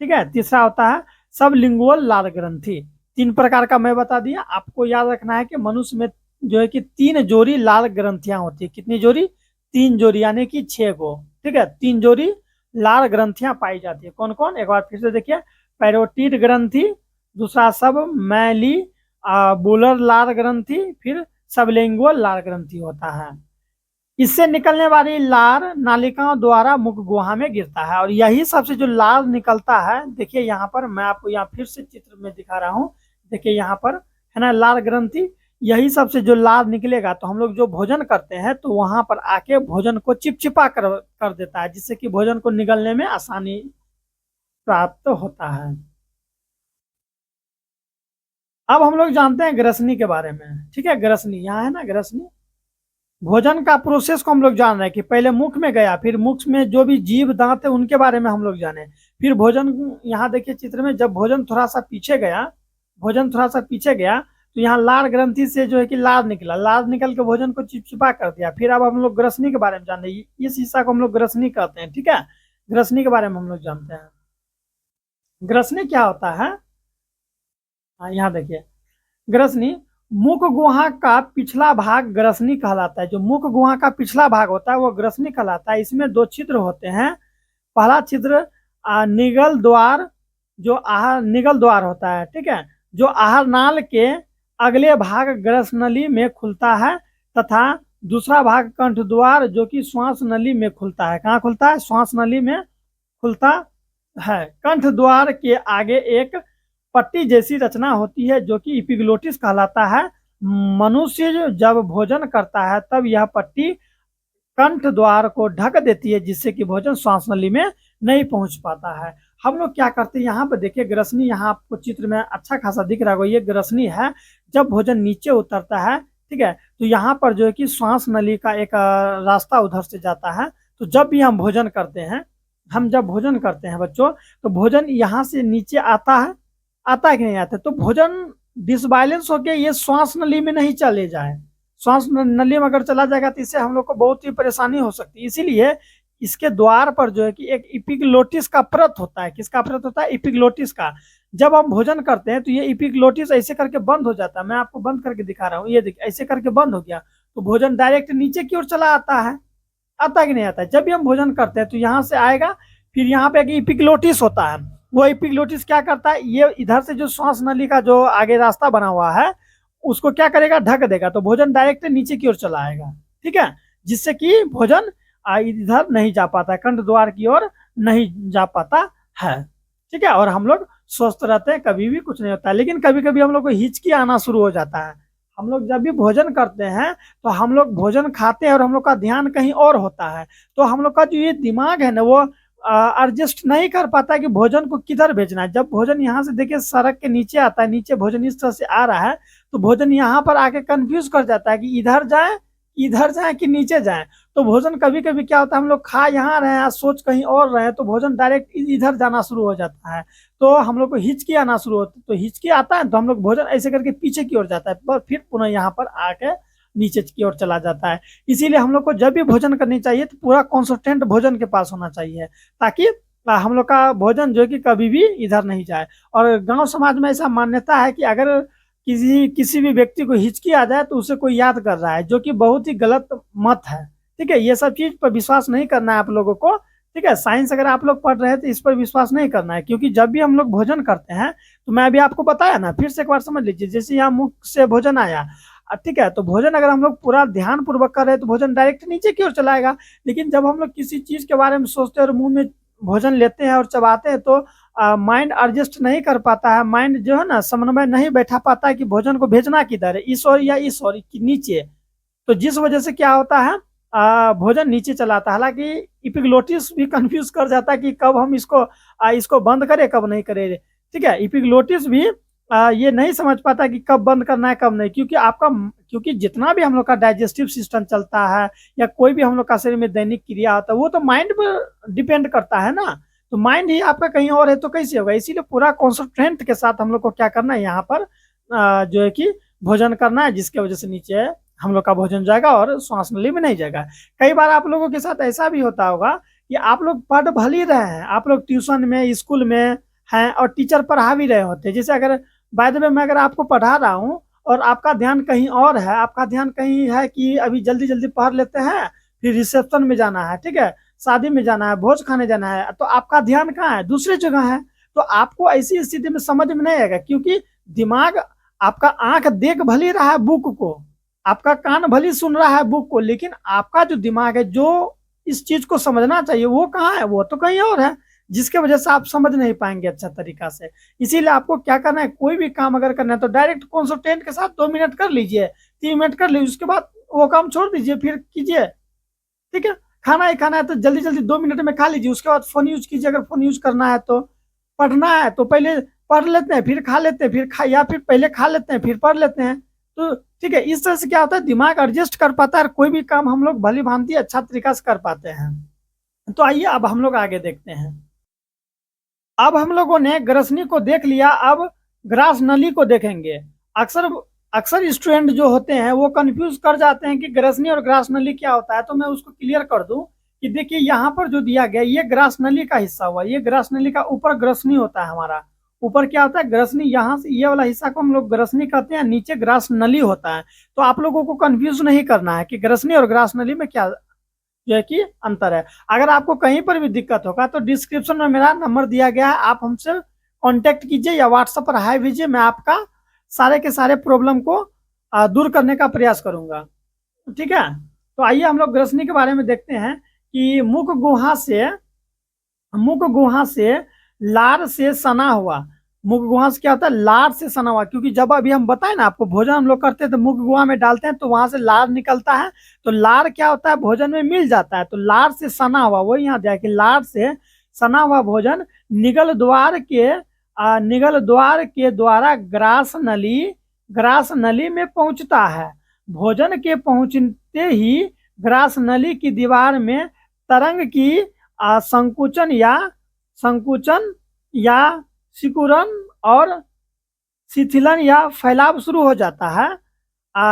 ठीक है, तीसरा होता है सबलिंगुअल लार ग्रंथि। 3 प्रकार का मैं बता दिया। आपको याद रखना है कि मनुष्य में जो है कि 3 जोड़ी लाल ग्रंथियां होती है। कितनी जोड़ी? 3 जोड़ी, यानी कि 6 को। ठीक है, 3 जोड़ी लाल ग्रंथियां पाई जाती है। कौन कौन? एक बार फिर से देखिए, पैरोटिड ग्रंथि, दूसरा सब मैली बुलर लार ग्रंथि, फिर सबलिंगुअल लार ग्रंथि होता है। इससे निकलने वाली लार नालिकाओं द्वारा मुख गुहा में गिरता है, और यही सबसे जो लार निकलता है, देखिए यहाँ पर मैं आपको यहाँ फिर से चित्र में दिखा रहा हूँ। देखिए यहाँ पर है ना लार ग्रंथि, यही सबसे जो लार निकलेगा तो हम लोग जो भोजन करते हैं तो वहां पर आके भोजन को चिपचिपा कर देता है, जिससे कि भोजन को निगलने में आसानी प्राप्त होता है। अब हम लोग जानते हैं ग्रसनी के बारे में। ठीक है, ग्रसनी यहाँ है ना, ग्रसनी भोजन का प्रोसेस को हम लोग जान रहे हैं कि पहले मुख में गया, फिर मुख में जो भी जीभ दांत है उनके बारे में हम लोग जाने, फिर भोजन, यहाँ देखिए चित्र में, जब भोजन थोड़ा सा पीछे गया तो यहाँ लार ग्रंथि से जो है कि लार निकला, लार निकल के भोजन को चिपचिपा कर दिया। फिर अब हम लोग ग्रसनी के बारे में जान रहे हैं, इस हिस्सा को हम लोग ग्रसनी कहते हैं। ठीक है, ग्रसनी के बारे में हम लोग जानते हैं। ग्रसनी क्या होता है, यहाँ देखिए, ग्रसनी मुख गुहा का पिछला भाग ग्रसनी कहलाता है। जो मुख गुहा का पिछला भाग होता है वो ग्रसनी कहलाता है। इसमें 2 छिद्र होते हैं। पहला छिद्र निगल द्वार, जो आहार निगल द्वार होता है, ठीक है, जो आहार नाल के अगले भाग ग्रसनली में खुलता है, तथा दूसरा भाग कंठ द्वार, जो कि श्वास नली में खुलता है। कहाँ खुलता है? श्वास नली में खुलता है। कंठ द्वार के आगे एक पट्टी जैसी रचना होती है, जो कि इपिग्लोटिस कहलाता है। मनुष्य जब भोजन करता है तब यह पट्टी कंठ द्वार को ढक देती है, जिससे कि भोजन श्वास नली में नहीं पहुंच पाता है। हम लोग क्या करते हैं, यहाँ पे देखिए ग्रसनी, यहाँ आपको चित्र में अच्छा खासा दिख रहा होगा, ये ग्रसनी है। जब भोजन नीचे उतरता है, ठीक है, तो यहाँ पर जो है कि श्वास नली का एक रास्ता उधर से जाता है। तो जब भी हम भोजन करते हैं, बच्चों, तो भोजन यहाँ से नीचे आता है कि नहीं आता? तो भोजन डिसबैलेंस होकर ये श्वास नली में नहीं चले जाए। श्वास नली में अगर चला जाएगा तो इससे हम लोग को बहुत ही परेशानी हो सकती है। इसीलिए इसके द्वार पर जो है कि एक इपिग्लोटिस का परत होता है। किसका परत होता है? इपिग्लोटिस का। जब हम भोजन करते हैं तो ये इपिग्लोटिस ऐसे करके बंद हो जाता है। मैं आपको बंद करके दिखा रहा हूँ, ये देखिए ऐसे करके बंद हो गया, तो भोजन डायरेक्ट नीचे की ओर चला आता है कि नहीं आता है? जब भी हम भोजन करते हैं तो यहाँ से आएगा, फिर यहाँ पे एक इपिग्लोटिस होता है। वो इपिग्लोटिस क्या करता है, ये इधर से जो श्वास नली का जो आगे रास्ता बना हुआ है उसको क्या करेगा, ढक देगा, तो भोजन डायरेक्ट नीचे की ओर चला आएगा। ठीक है, जिससे कि भोजन इधर नहीं जा पाता है, कंठ द्वार की ओर नहीं जा पाता है। ठीक है, और हम लोग स्वस्थ रहते हैं, कभी भी कुछ नहीं होता है। लेकिन कभी कभी हम लोग को हिचकी आना शुरू हो जाता है। हम लोग जब भी भोजन करते हैं तो हम लोग भोजन खाते हैं और हम लोग का ध्यान कहीं और होता है, तो हम लोग का जो ये दिमाग है ना, वो एडजस्ट नहीं कर पाता है कि भोजन को किधर भेजना है। जब भोजन यहाँ से देखिए सड़क के नीचे आता है, नीचे भोजन इस तरह से आ रहा है, तो भोजन यहाँ पर आके कंफ्यूज कर जाता है कि इधर जाए इधर जाएं कि नीचे जाएं। तो भोजन कभी कभी क्या होता है, हम लोग खा यहाँ रहे हैं, सोच कहीं और रहे हैं, तो भोजन डायरेक्ट इधर जाना शुरू हो जाता है। तो हम लोग को हिचकी आना शुरू होती है, तो हिचकी आता है तो हम लोग भोजन ऐसे करके पीछे की ओर जाता है, पर फिर पुनः यहाँ पर आके नीचे की ओर चला जाता है। इसीलिए हम लोग को जब भी भोजन करनी चाहिए तो पूरा कॉन्सेंट्रेट भोजन के पास होना चाहिए, ताकि हम लोग का भोजन जो है कि कभी भी इधर नहीं जाए। और गांव समाज में ऐसा मान्यता है कि अगर किसी भी व्यक्ति को हिचकी आ जाए तो उसे कोई याद कर रहा है, जो कि बहुत ही गलत मत है। ठीक है, ये सब चीज पर विश्वास नहीं करना है आप लोगों को। ठीक है, साइंस अगर आप लोग पढ़ रहे हैं तो इस पर विश्वास नहीं करना है, क्योंकि जब भी हम लोग भोजन करते हैं, तो मैं अभी आपको बताया ना, फिर से एक बार समझ लीजिए, जैसे यहाँ मुख से भोजन आया, ठीक है, तो भोजन अगर हम लोग पूरा ध्यान पूर्वक कर रहे हैं तो भोजन डायरेक्ट नीचे की ओर चलाएगा। लेकिन जब हम लोग किसी चीज के बारे में सोचते हैं और मुंह में भोजन लेते हैं और चबाते हैं, तो माइंड एडजस्ट नहीं कर पाता है, माइंड जो है ना समन्वय नहीं बैठा पाता है कि भोजन को भेजना किधर है, इस ओर या इस ओर की नीचे। तो जिस वजह से क्या होता है, भोजन नीचे चलाता है। हालांकि इपिग्लोटिस भी कंफ्यूज कर जाता है कि कब हम इसको बंद करें कब नहीं करें। ठीक है, इपिग्लोटिस भी ये नहीं समझ पाता कि कब बंद करना है कब नहीं, क्योंकि जितना भी हम लोग का डाइजेस्टिव सिस्टम चलता है या कोई भी हम लोग का शरीर में दैनिक क्रिया होता है, वो तो माइंड पर डिपेंड करता है ना। तो माइंड ही आपका कहीं और है तो कैसे होगा। इसीलिए पूरा कॉन्सेंट्रेट के साथ हम लोग को क्या करना है, यहाँ पर जो है कि भोजन करना है, जिसके वजह से नीचे हम लोग का भोजन जाएगा और श्वास नली में नहीं जाएगा। कई बार आप लोगों के साथ ऐसा भी होता होगा कि आप लोग पढ़ भल ही रहे हैं, आप लोग ट्यूशन में स्कूल में हैं और टीचर पढ़ा भी रहे होते हैं। जैसे अगर बाय द वे मैं अगर आपको पढ़ा रहा हूँ और आपका ध्यान कहीं और है, आपका ध्यान कहीं है कि अभी जल्दी जल्दी पढ़ लेते हैं, फिर रिसेप्शन में जाना है, ठीक है, शादी में जाना है, भोज खाने जाना है, तो आपका ध्यान कहाँ है, दूसरी जगह है। तो आपको ऐसी स्थिति में समझ में नहीं आएगा, क्योंकि दिमाग, आपका आंख देख भली रहा है बुक को, आपका कान भली सुन रहा है बुक को, लेकिन आपका जो दिमाग है जो इस चीज को समझना चाहिए वो कहाँ है, वो तो कहीं और है, जिसके वजह से आप समझ नहीं पाएंगे अच्छा तरीका से। इसीलिए आपको क्या करना है, कोई भी काम अगर करना है तो डायरेक्ट कॉन्सेंट्रेट के साथ 2 मिनट कर लीजिए, 3 मिनट कर लीजिए, उसके बाद वो काम छोड़ दीजिए, फिर कीजिए। ठीक है, खाना ही खाना है तो जल्दी जल्दी 2 मिनट में खा लीजिए, उसके बाद फोन यूज कीजिए। अगर फोन यूज करना है तो, पढ़ना है तो पहले पढ़ लेते हैं फिर खा लेते हैं, या फिर पहले खा लेते हैं फिर पढ़ लेते हैं। तो ठीक है, इस तरह से क्या होता है, दिमाग एडजस्ट कर पाता है और कोई भी काम हम लोग भली भांति अच्छा तरीका से कर पाते हैं। तो आइए अब हम लोग आगे देखते हैं। अब हम लोगों ने ग्रसनी को देख लिया, अब ग्रास नली को देखेंगे। अक्सर अक्सर स्टूडेंट जो होते हैं वो कंफ्यूज कर जाते हैं कि ग्रसनी और ग्रास नली क्या होता है। तो मैं उसको क्लियर कर दूं कि देखिए यहाँ पर जो दिया गया ये ग्रास नली का हिस्सा हुआ, ये ग्रास नली का ऊपर ग्रसनी होता है, हमारा ऊपर क्या होता है ग्रसनी, यहाँ से ये वाला हिस्सा को हम लोग ग्रसनी कहते हैं, नीचे ग्रास नली होता है। तो आप लोगों को कंफ्यूज नहीं करना है कि ग्रसनी और ग्रास नली में क्या जो है कि अंतर है। अगर आपको कहीं पर भी दिक्कत होगा तो डिस्क्रिप्शन में मेरा नंबर दिया गया है, आप हमसे कांटेक्ट कीजिए या व्हाट्सएप पर हाई भेजिए, मैं आपका सारे के सारे प्रॉब्लम को दूर करने का प्रयास करूंगा। ठीक है, तो आइए हम लोग ग्रसनी के बारे में देखते हैं कि मुख गुहा से लार से सना हुआ। मुख गुहा से क्या होता है, लार से सना हुआ, क्योंकि जब अभी हम बताए ना आपको, भोजन हम लोग करते हैं तो मुख गुहा में डालते हैं तो वहां से लार निकलता है, तो लार क्या होता है भोजन में मिल जाता है, तो लार से सना हुआ, वही यहाँ दिया कि लार से सना हुआ भोजन निगल द्वार के द्वारा ग्रास नली में पहुंचता है। भोजन के पहुंचते ही ग्रास नली की दीवार में तरंग की संकुचन या सिकुड़न और शिथिलन या फैलाव शुरू हो जाता है,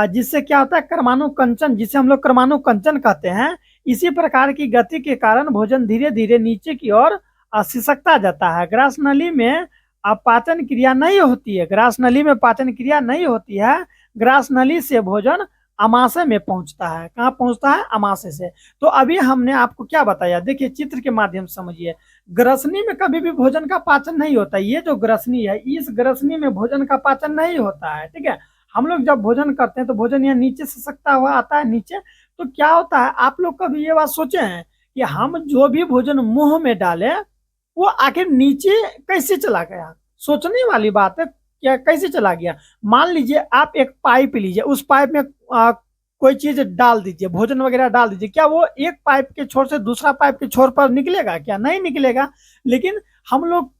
जिससे क्या होता है क्रमानुकंचन, जिसे हम लोग क्रमानुकंचन कहते हैं। इसी प्रकार की गति के कारण भोजन धीरे धीरे नीचे की ओर सिसकता जाता है। ग्रास नली में पाचन क्रिया नहीं होती है, ग्रास नली में पाचन क्रिया नहीं होती है। ग्रास नली से भोजन अमाशय में पहुंचता है। कहाँ पहुंचता है, अमाशय से। तो अभी हमने आपको क्या बताया, देखिए चित्र के माध्यम से समझिए। ग्रसनी में कभी भी भोजन का पाचन नहीं होता, ये जो ग्रसनी है इस ग्रसनी में भोजन का पाचन नहीं होता है। ठीक है, हम लोग जब भोजन करते हैं तो भोजन यहाँ नीचे से सकता हुआ आता है नीचे। तो क्या होता है, आप लोग कभी ये बात सोचे हैं कि हम जो भी भोजन मुंह में डाले वो आखिर नीचे कैसे चला गया। सोचने वाली बात है, क्या कैसे चला गया। मान लीजिए आप एक पाइप लीजिए, उस पाइप में कोई चीज डाल दीजिए, भोजन वगैरह डाल दीजिए, क्या वो एक पाइप के छोर से दूसरा पाइप के छोर पर निकलेगा, क्या नहीं निकलेगा। लेकिन हम लोग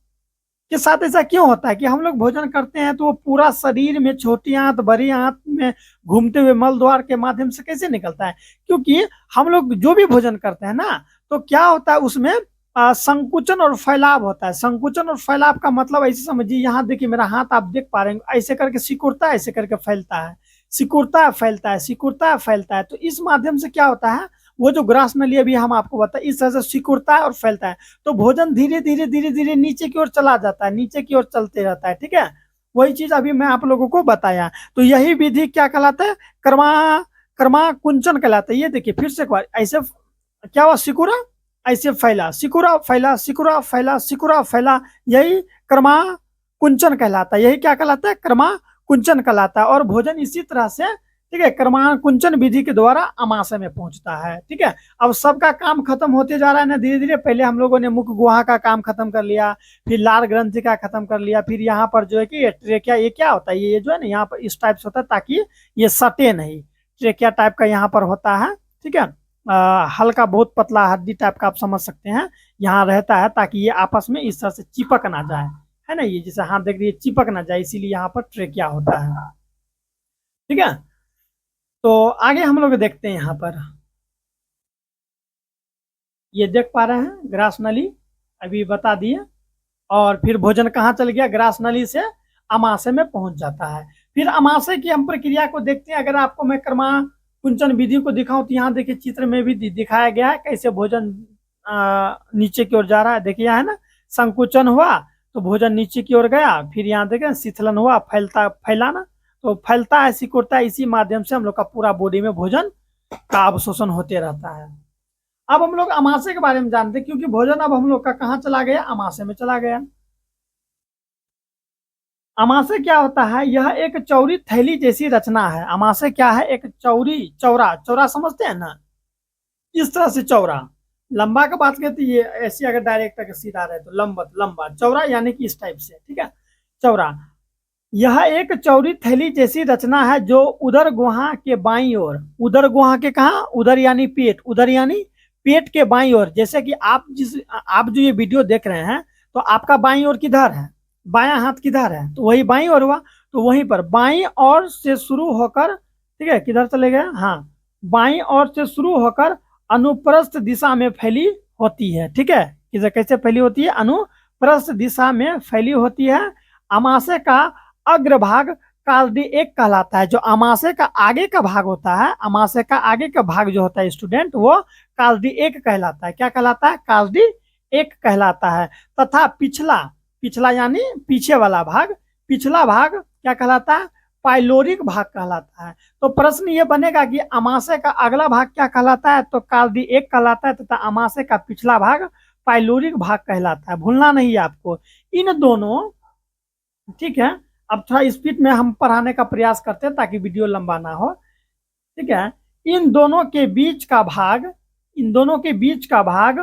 के साथ ऐसा क्यों होता है कि हम लोग भोजन करते हैं तो वो पूरा शरीर में छोटी आंत बड़ी आंत में घूमते हुए मल द्वार के माध्यम से कैसे निकलता है? क्योंकि हम लोग जो भी भोजन करते हैं ना, तो क्या होता है उसमें संकुचन और फैलाव होता है। संकुचन और फैलाव का मतलब ऐसे समझिए, यहाँ देखिए मेरा हाथ आप देख पा रहे हैं, ऐसे करके सिकुड़ता है, ऐसे करके फैलता है, सिकुड़ता है फैलता है, सिकुड़ता है फैलता है। तो इस माध्यम से क्या होता है, वो जो ग्रास नली अभी हम आपको बताए इस तरह से सिकुड़ता है और फैलता है। तो भोजन धीरे धीरे धीरे धीरे नीचे की ओर चला जाता है, नीचे की ओर चलते रहता है। ठीक है, वही चीज अभी मैं आप लोगों को बताया। तो यही विधि क्या कहलाता है? कर्मा कर्मा कुंचन कहलाता है। ये देखिए फिर से एक बार, ऐसे क्या हुआ, सिकुड़ा ऐसे फैला, सिकुड़ा फैला, सिकुड़ा फैला, सिकुड़ा फैला, यही कर्मा कुंचन कहलाता है। यही क्या कहलाता है? कर्मा कुंचन कहलाता है। और भोजन इसी तरह से, ठीक है, कर्मा कुंचन विधि के द्वारा अमाशय में पहुंचता है। ठीक है, अब सबका काम खत्म होते जा रहा है ना धीरे धीरे। पहले हम लोगों ने मुख गुहा का काम खत्म कर लिया, फिर लार ग्रंथि का खत्म कर लिया, फिर यहाँ पर जो है कि ये ट्रेकिया, ये क्या होता है, ये जो है ना यहाँ पर इस टाइप से होता है ताकि ये सटे नहीं, ट्रेकिया टाइप का यहाँ पर होता है। ठीक है, हल्का बहुत पतला हड्डी टाइप का आप समझ सकते हैं, यहाँ रहता है ताकि ये आपस में इस तरह से चिपक ना जाए, है ना, ये जैसे हाथ देख रही है चिपक ना जाए, इसीलिए यहाँ पर ट्रेकिया होता है। ठीक है, तो आगे हम लोग देखते हैं यहाँ पर, ये देख पा रहे हैं ग्रास नली अभी बता दिए। और फिर भोजन कहाँ चल गया? ग्रास नली से अमाशय में पहुंच जाता है। फिर अमाशय की हम प्रक्रिया को देखते हैं। अगर आपको मैं कर्मा कुंचन विधि को दिखाऊं तो यहाँ देखिए चित्र में भी दिखाया गया है कैसे भोजन नीचे की ओर जा रहा है। देखिए यहाँ है ना, संकुचन हुआ तो भोजन नीचे की ओर गया, फिर यहाँ देखें शिथिलन हुआ, फैलाना, तो फैलता है, सिकुड़ता है। इसी माध्यम से हम लोग का पूरा बॉडी में भोजन का अवशोषण होते रहता है। अब हम लोग अमाशय के बारे में जानते हैं, क्योंकि भोजन अब हम लोग का कहाँ चला गया? अमाशय में चला गया। अमाशय क्या होता है? यह एक चौड़ी थैली जैसी रचना है। अमाशय क्या है? एक चौड़ी, चौरा, चौरा समझते हैं ना, इस तरह से चौरा। लंबा का बात करते ये ऐसे अगर डायरेक्ट अगर सीधा रहे तो लंबा लंबा, चौरा यानी कि इस टाइप से। ठीक है, चौरा। यह एक चौड़ी थैली जैसी रचना है जो उदर गुहा के बाईं ओर, उदर गुहा के कहा? उदर यानी पेट, उदर यानी पेट के बाईं ओर। जैसे कि आप जो ये वीडियो देख रहे हैं तो आपका बाईं ओर किधर है? बायां हाथ किधर है? तो वही बाईं ओर हुआ। तो वहीं पर बाईं ओर से शुरू होकर, ठीक है, किधर चले गए? हाँ, बाईं ओर से शुरू होकर अनुप्रस्थ दिशा में फैली होती है। ठीक है, किधर कैसे फैली होती है? अनुप्रस्थ दिशा में फैली होती है। अमाशय का अग्रभाग कालडी एक कहलाता है। जो अमाशय का आगे का भाग होता है, अमाशय का आगे का भाग जो होता है स्टूडेंट, वो कालडी एक कहलाता है। क्या कहलाता है? कालडी एक कहलाता है। तथा पिछला, पिछला यानी पीछे वाला भाग, पिछला भाग क्या कहलाता है? पाइलोरिक भाग कहलाता है। तो प्रश्न ये बनेगा कि अमाशय का अगला भाग क्या कहलाता है? तो कालडी एक कहलाता है, तथा अमाशय का पिछला भाग पाइलोरिक भाग कहलाता है। भूलना नहीं है आपको इन दोनों। ठीक है, अब थोड़ा स्पीड में हम पढ़ाने का प्रयास करते हैं ताकि वीडियो लंबा ना हो। ठीक है, इन दोनों के बीच का भाग, इन दोनों के बीच का भाग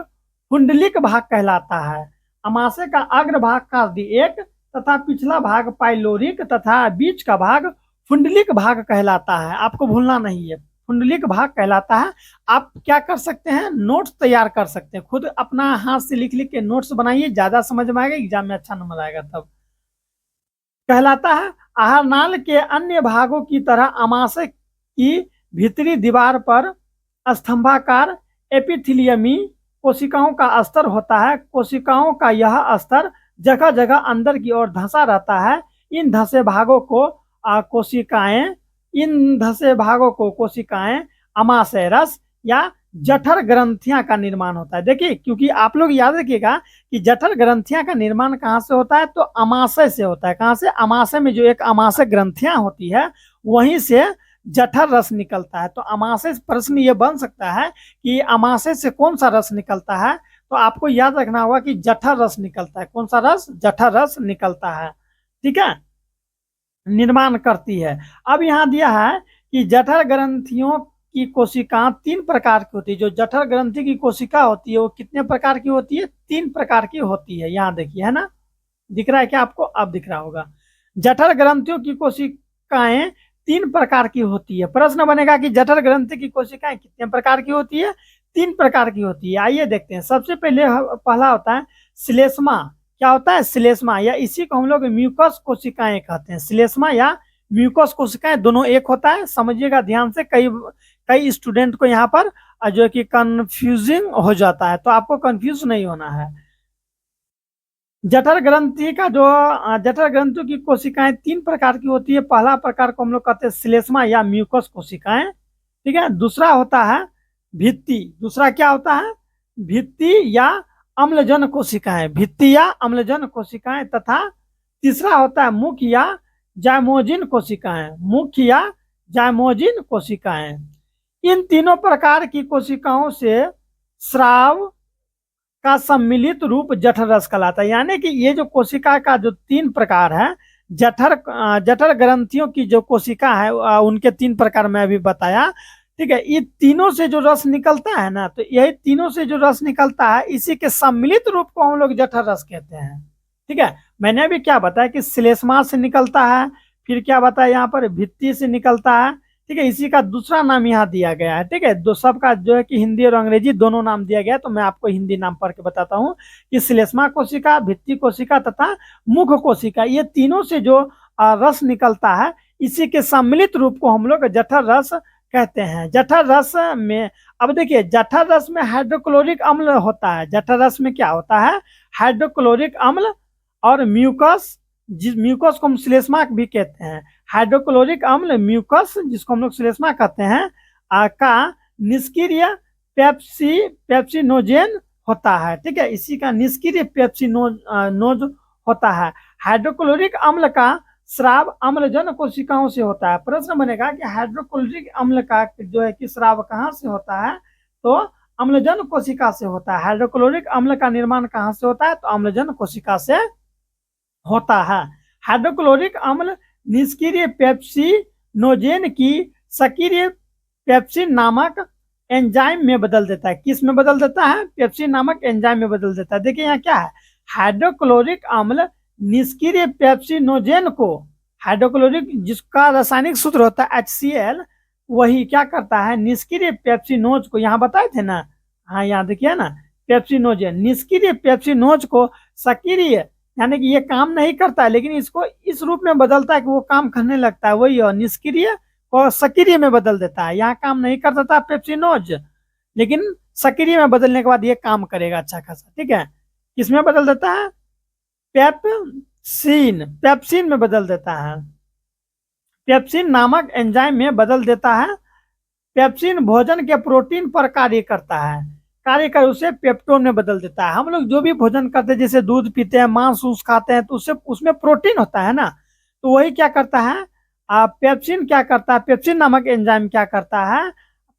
कुंडलिक भाग कहलाता है। अमाशय का अग्र भाग कालडी एक तथा पिछला भाग पाइलोरिक तथा बीच का भाग कुंडलिक भाग कहलाता है। आपको भूलना नहीं है, कुंडलिक भाग कहलाता है। आप क्या कर सकते हैं? नोट्स तैयार कर सकते हैं, खुद अपना हाथ से लिख लिख के नोट्स बनाइए, ज्यादा समझ में आएगा, एग्जाम में अच्छा नंबर आएगा तब। कहलाता है। आहार नाल के अन्य भागों की तरह अमाशय की भीतरी दीवार पर स्तंभाकार एपिथेलियमी कोशिकाओं का स्तर होता है। कोशिकाओं का यह स्तर जगह जगह अंदर की ओर धंसा रहता है। इन धंसे भागों को कोशिकाएं, इन धंसे भागों को कोशिकाएं अमाशय रस या जठर ग्रंथियां का निर्माण होता है। देखिए, क्योंकि आप लोग याद रखिएगा कि जठर ग्रंथियां का निर्माण कहाँ से होता है? तो अमाशय से होता है। कहाँ से? अमाशय में जो एक अमाशय ग्रंथियां होती है वहीं से जठर रस निकलता है। तो अमाशय प्रश्न ये बन सकता है कि अमाशय से कौन सा रस निकलता है? तो आपको याद रखना होगा कि जठर रस निकलता है। कौन सा रस? जठर रस निकलता है। ठीक है, निर्माण करती है। अब यहाँ दिया है कि जठर ग्रंथियों की कोशिका 3 प्रकार की होती है। जो जठर ग्रंथि की कोशिका होती है वो कितने प्रकार की होती है? 3 प्रकार की होती है। यहाँ देखिए, है ना, दिख रहा है क्या आपको? अब दिख रहा होगा। जठर ग्रंथियों की कोशिकाएं 3 प्रकार की होती है। प्रश्न बनेगा कि जठर ग्रंथि की कोशिकाएं कितने प्रकार की होती है? 3 प्रकार की होती है। आइए देखते हैं। सबसे पहले पहला होता है श्लेष्मा। क्या होता है, श्लेष्मा, या इसी को हम लोग म्यूकस कोशिकाएं कहते हैं। श्लेष्मा या म्यूकस कोशिकाएं दोनों एक होता है, समझिएगा ध्यान से। कई कई स्टूडेंट को यहाँ पर जो है कि कंफ्यूजिंग हो जाता है, तो आपको कंफ्यूज नहीं होना है। जठर ग्रंथि का जो जठर ग्रंथियों की कोशिकाएं 3 प्रकार की होती है। पहला प्रकार को हम लोग कहते हैं श्लेष्मा या म्यूकस कोशिकाएं, ठीक है। दूसरा होता है भित्ति, दूसरा क्या होता है, भित्ति या अम्लजन कोशिकाएं, भित्ति या अम्लजन कोशिकाएं, तथा तीसरा होता है मुख्य या जाइमोजिन कोशिकाएं, मुख्य या जाइमोजिन कोशिकाएं। इन तीनों प्रकार की कोशिकाओं से स्राव का सम्मिलित रूप जठर रस कहलाता है। यानी कि ये जो कोशिका का जो 3 प्रकार है, जठर ग्रंथियों की जो कोशिका है उनके 3 प्रकार मैं अभी बताया, ठीक है। ये तीनों से जो रस निकलता है ना, तो यही तीनों से जो रस निकलता है, इसी के सम्मिलित रूप को हम लोग जठर रस कहते हैं, ठीक है। मैंने अभी क्या बताया कि श्लेष्मा से निकलता है, फिर क्या बताया यहाँ पर भित्ति से निकलता है, ठीक है। इसी का दूसरा नाम यहाँ दिया गया है, ठीक है। दो सबका जो है कि हिंदी और अंग्रेजी दोनों नाम दिया गया है, तो मैं आपको हिंदी नाम पढ़ के बताता हूँ कि श्लेष्मा कोशिका, भित्ति कोशिका तथा मुख कोशिका, ये तीनों से जो रस निकलता है, इसी के सम्मिलित रूप को हम लोग जठर रस कहते हैं। जठर रस में अब देखिए, जठर रस में हाइड्रोक्लोरिक अम्ल होता है। जठर रस में क्या होता है, हाइड्रोक्लोरिक अम्ल और म्यूकस, म्यूकस को हम श्लेष्मा भी कहते हैं। हाइड्रोक्लोरिक अम्ल म्यूकस, जिसको हम लोग श्लेष्मा कहते हैं, का निष्क्रिय पेप्सिनोजेन होता है, ठीक है। इसी का निष्क्रिय पेप्सिनोज होता है। हाइड्रोक्लोरिक अम्ल का स्राव अम्लजन कोशिकाओं से होता है। प्रश्न बनेगा कि हाइड्रोक्लोरिक अम्ल का जो है कि स्राव कहाँ से होता है, तो अम्लजन कोशिका से होता है। हाइड्रोक्लोरिक अम्ल का निर्माण कहाँ से होता है, तो अम्लजन कोशिका से होता है। हाइड्रोक्लोरिक अम्ल निष्क्रिय पेप्सिनोजेन की सक्रिय पेप्सिन नामक एंजाइम में बदल देता है। किस में बदल देता है, पेप्सिन नामक एंजाइम में बदल देता है। देखिए यहाँ क्या है, हाइड्रोक्लोरिक अम्ल निष्क्रिय पेप्सिनोजेन को, हाइड्रोक्लोरिक जिसका रासायनिक सूत्र होता है HCl, वही क्या करता है, निष्क्रिय पेप्सिनोज को, यहाँ बताए थे ना, हाँ यहाँ देखिए ना, पेप्सिनोजेन, निष्क्रिय पेप्सिनोज को सक्रिय, यानी कि ये काम नहीं करता है, लेकिन इसको इस रूप में बदलता है कि वो काम करने लगता है, वही और निष्क्रिय को सक्रिय में बदल देता है। यहाँ काम नहीं करता था पेप्सिनोज, लेकिन सक्रिय में बदलने के बाद ये काम करेगा अच्छा खासा, ठीक है। किसमें बदल देता है, पेप्सिन में बदल देता है, पेप्सिन नामक एंजाइम में बदल देता है। पेप्सिन भोजन के प्रोटीन पर कार्य करता है, कार्य कर उसे पेप्टोन में बदल देता है। हम लोग जो भी भोजन करते हैं, जैसे दूध पीते हैं, मांस उस खाते हैं, तो उससे उसमें प्रोटीन होता है ना, तो वही क्या करता है, पेप्सिन क्या करता है, पेप्सिन नामक एंजाइम क्या करता है,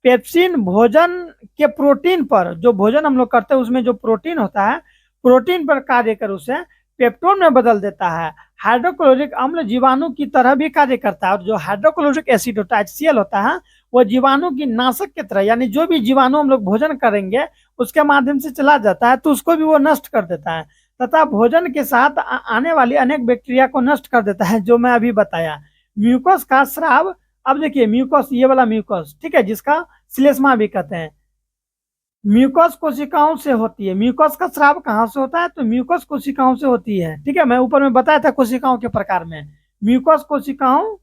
पेप्सिन भोजन के प्रोटीन पर, जो भोजन हम लोग करते हैं उसमें जो प्रोटीन होता है, प्रोटीन पर कार्य कर उसे पेप्टोन में बदल देता है। हाइड्रोक्लोरिक अम्ल जीवाणु की तरह भी कार्य करता है, और जो हाइड्रोक्लोरिक एसिड होता है HCl होता है, वो जीवाणु की नाशक की तरह, यानी जो भी जीवाणु हम लोग भोजन करेंगे उसके माध्यम से चला जाता है, तो उसको भी वो नष्ट कर देता है, तथा भोजन के साथ आने वाली अनेक बैक्टीरिया को नष्ट कर देता है, जो मैं अभी बताया। म्यूकस का स्राव, अब देखिए म्यूकस, ये वाला म्यूकस, ठीक है, जिसका श्लेष्मा भी कहते हैं, म्यूकस कोशिकाओं से होती है। म्यूकस का स्राव कहाँ से होता है, तो म्यूकस कोशिकाओं से होती है, ठीक है। मैं ऊपर में बताया था कोशिकाओं के प्रकार में, म्यूकस कोशिकाओं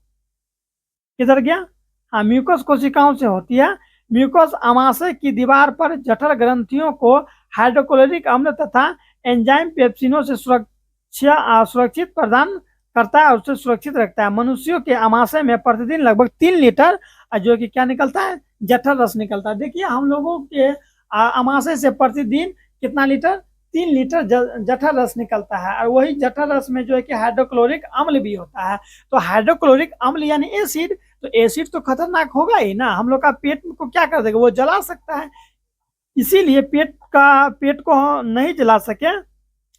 किधर गया, हाँ, म्यूकस कोशिकाओं से होती है। म्यूकस आमाशय की दीवार पर जठर ग्रंथियों को हाइड्रोक्लोरिक अम्ल तथा एंजाइम पेप्सिनों से सुरक्षित प्रदान करता है और उसे सुरक्षित रखता है। मनुष्यों के आमाशय में प्रतिदिन लगभग 3 लीटर जो कि क्या निकलता है, जठर रस निकलता है। देखिए हम लोगों के आमाशय से प्रतिदिन कितना लीटर, 3 लीटर जठर रस निकलता है, और वही जठर रस में जो है कि हाइड्रोक्लोरिक अम्ल भी होता है। तो हाइड्रोक्लोरिक अम्ल यानी एसिड, तो एसिड तो खतरनाक होगा ही ना, हम लोग का पेट को क्या कर देगा, वो जला सकता है। इसीलिए पेट को नहीं जला सके,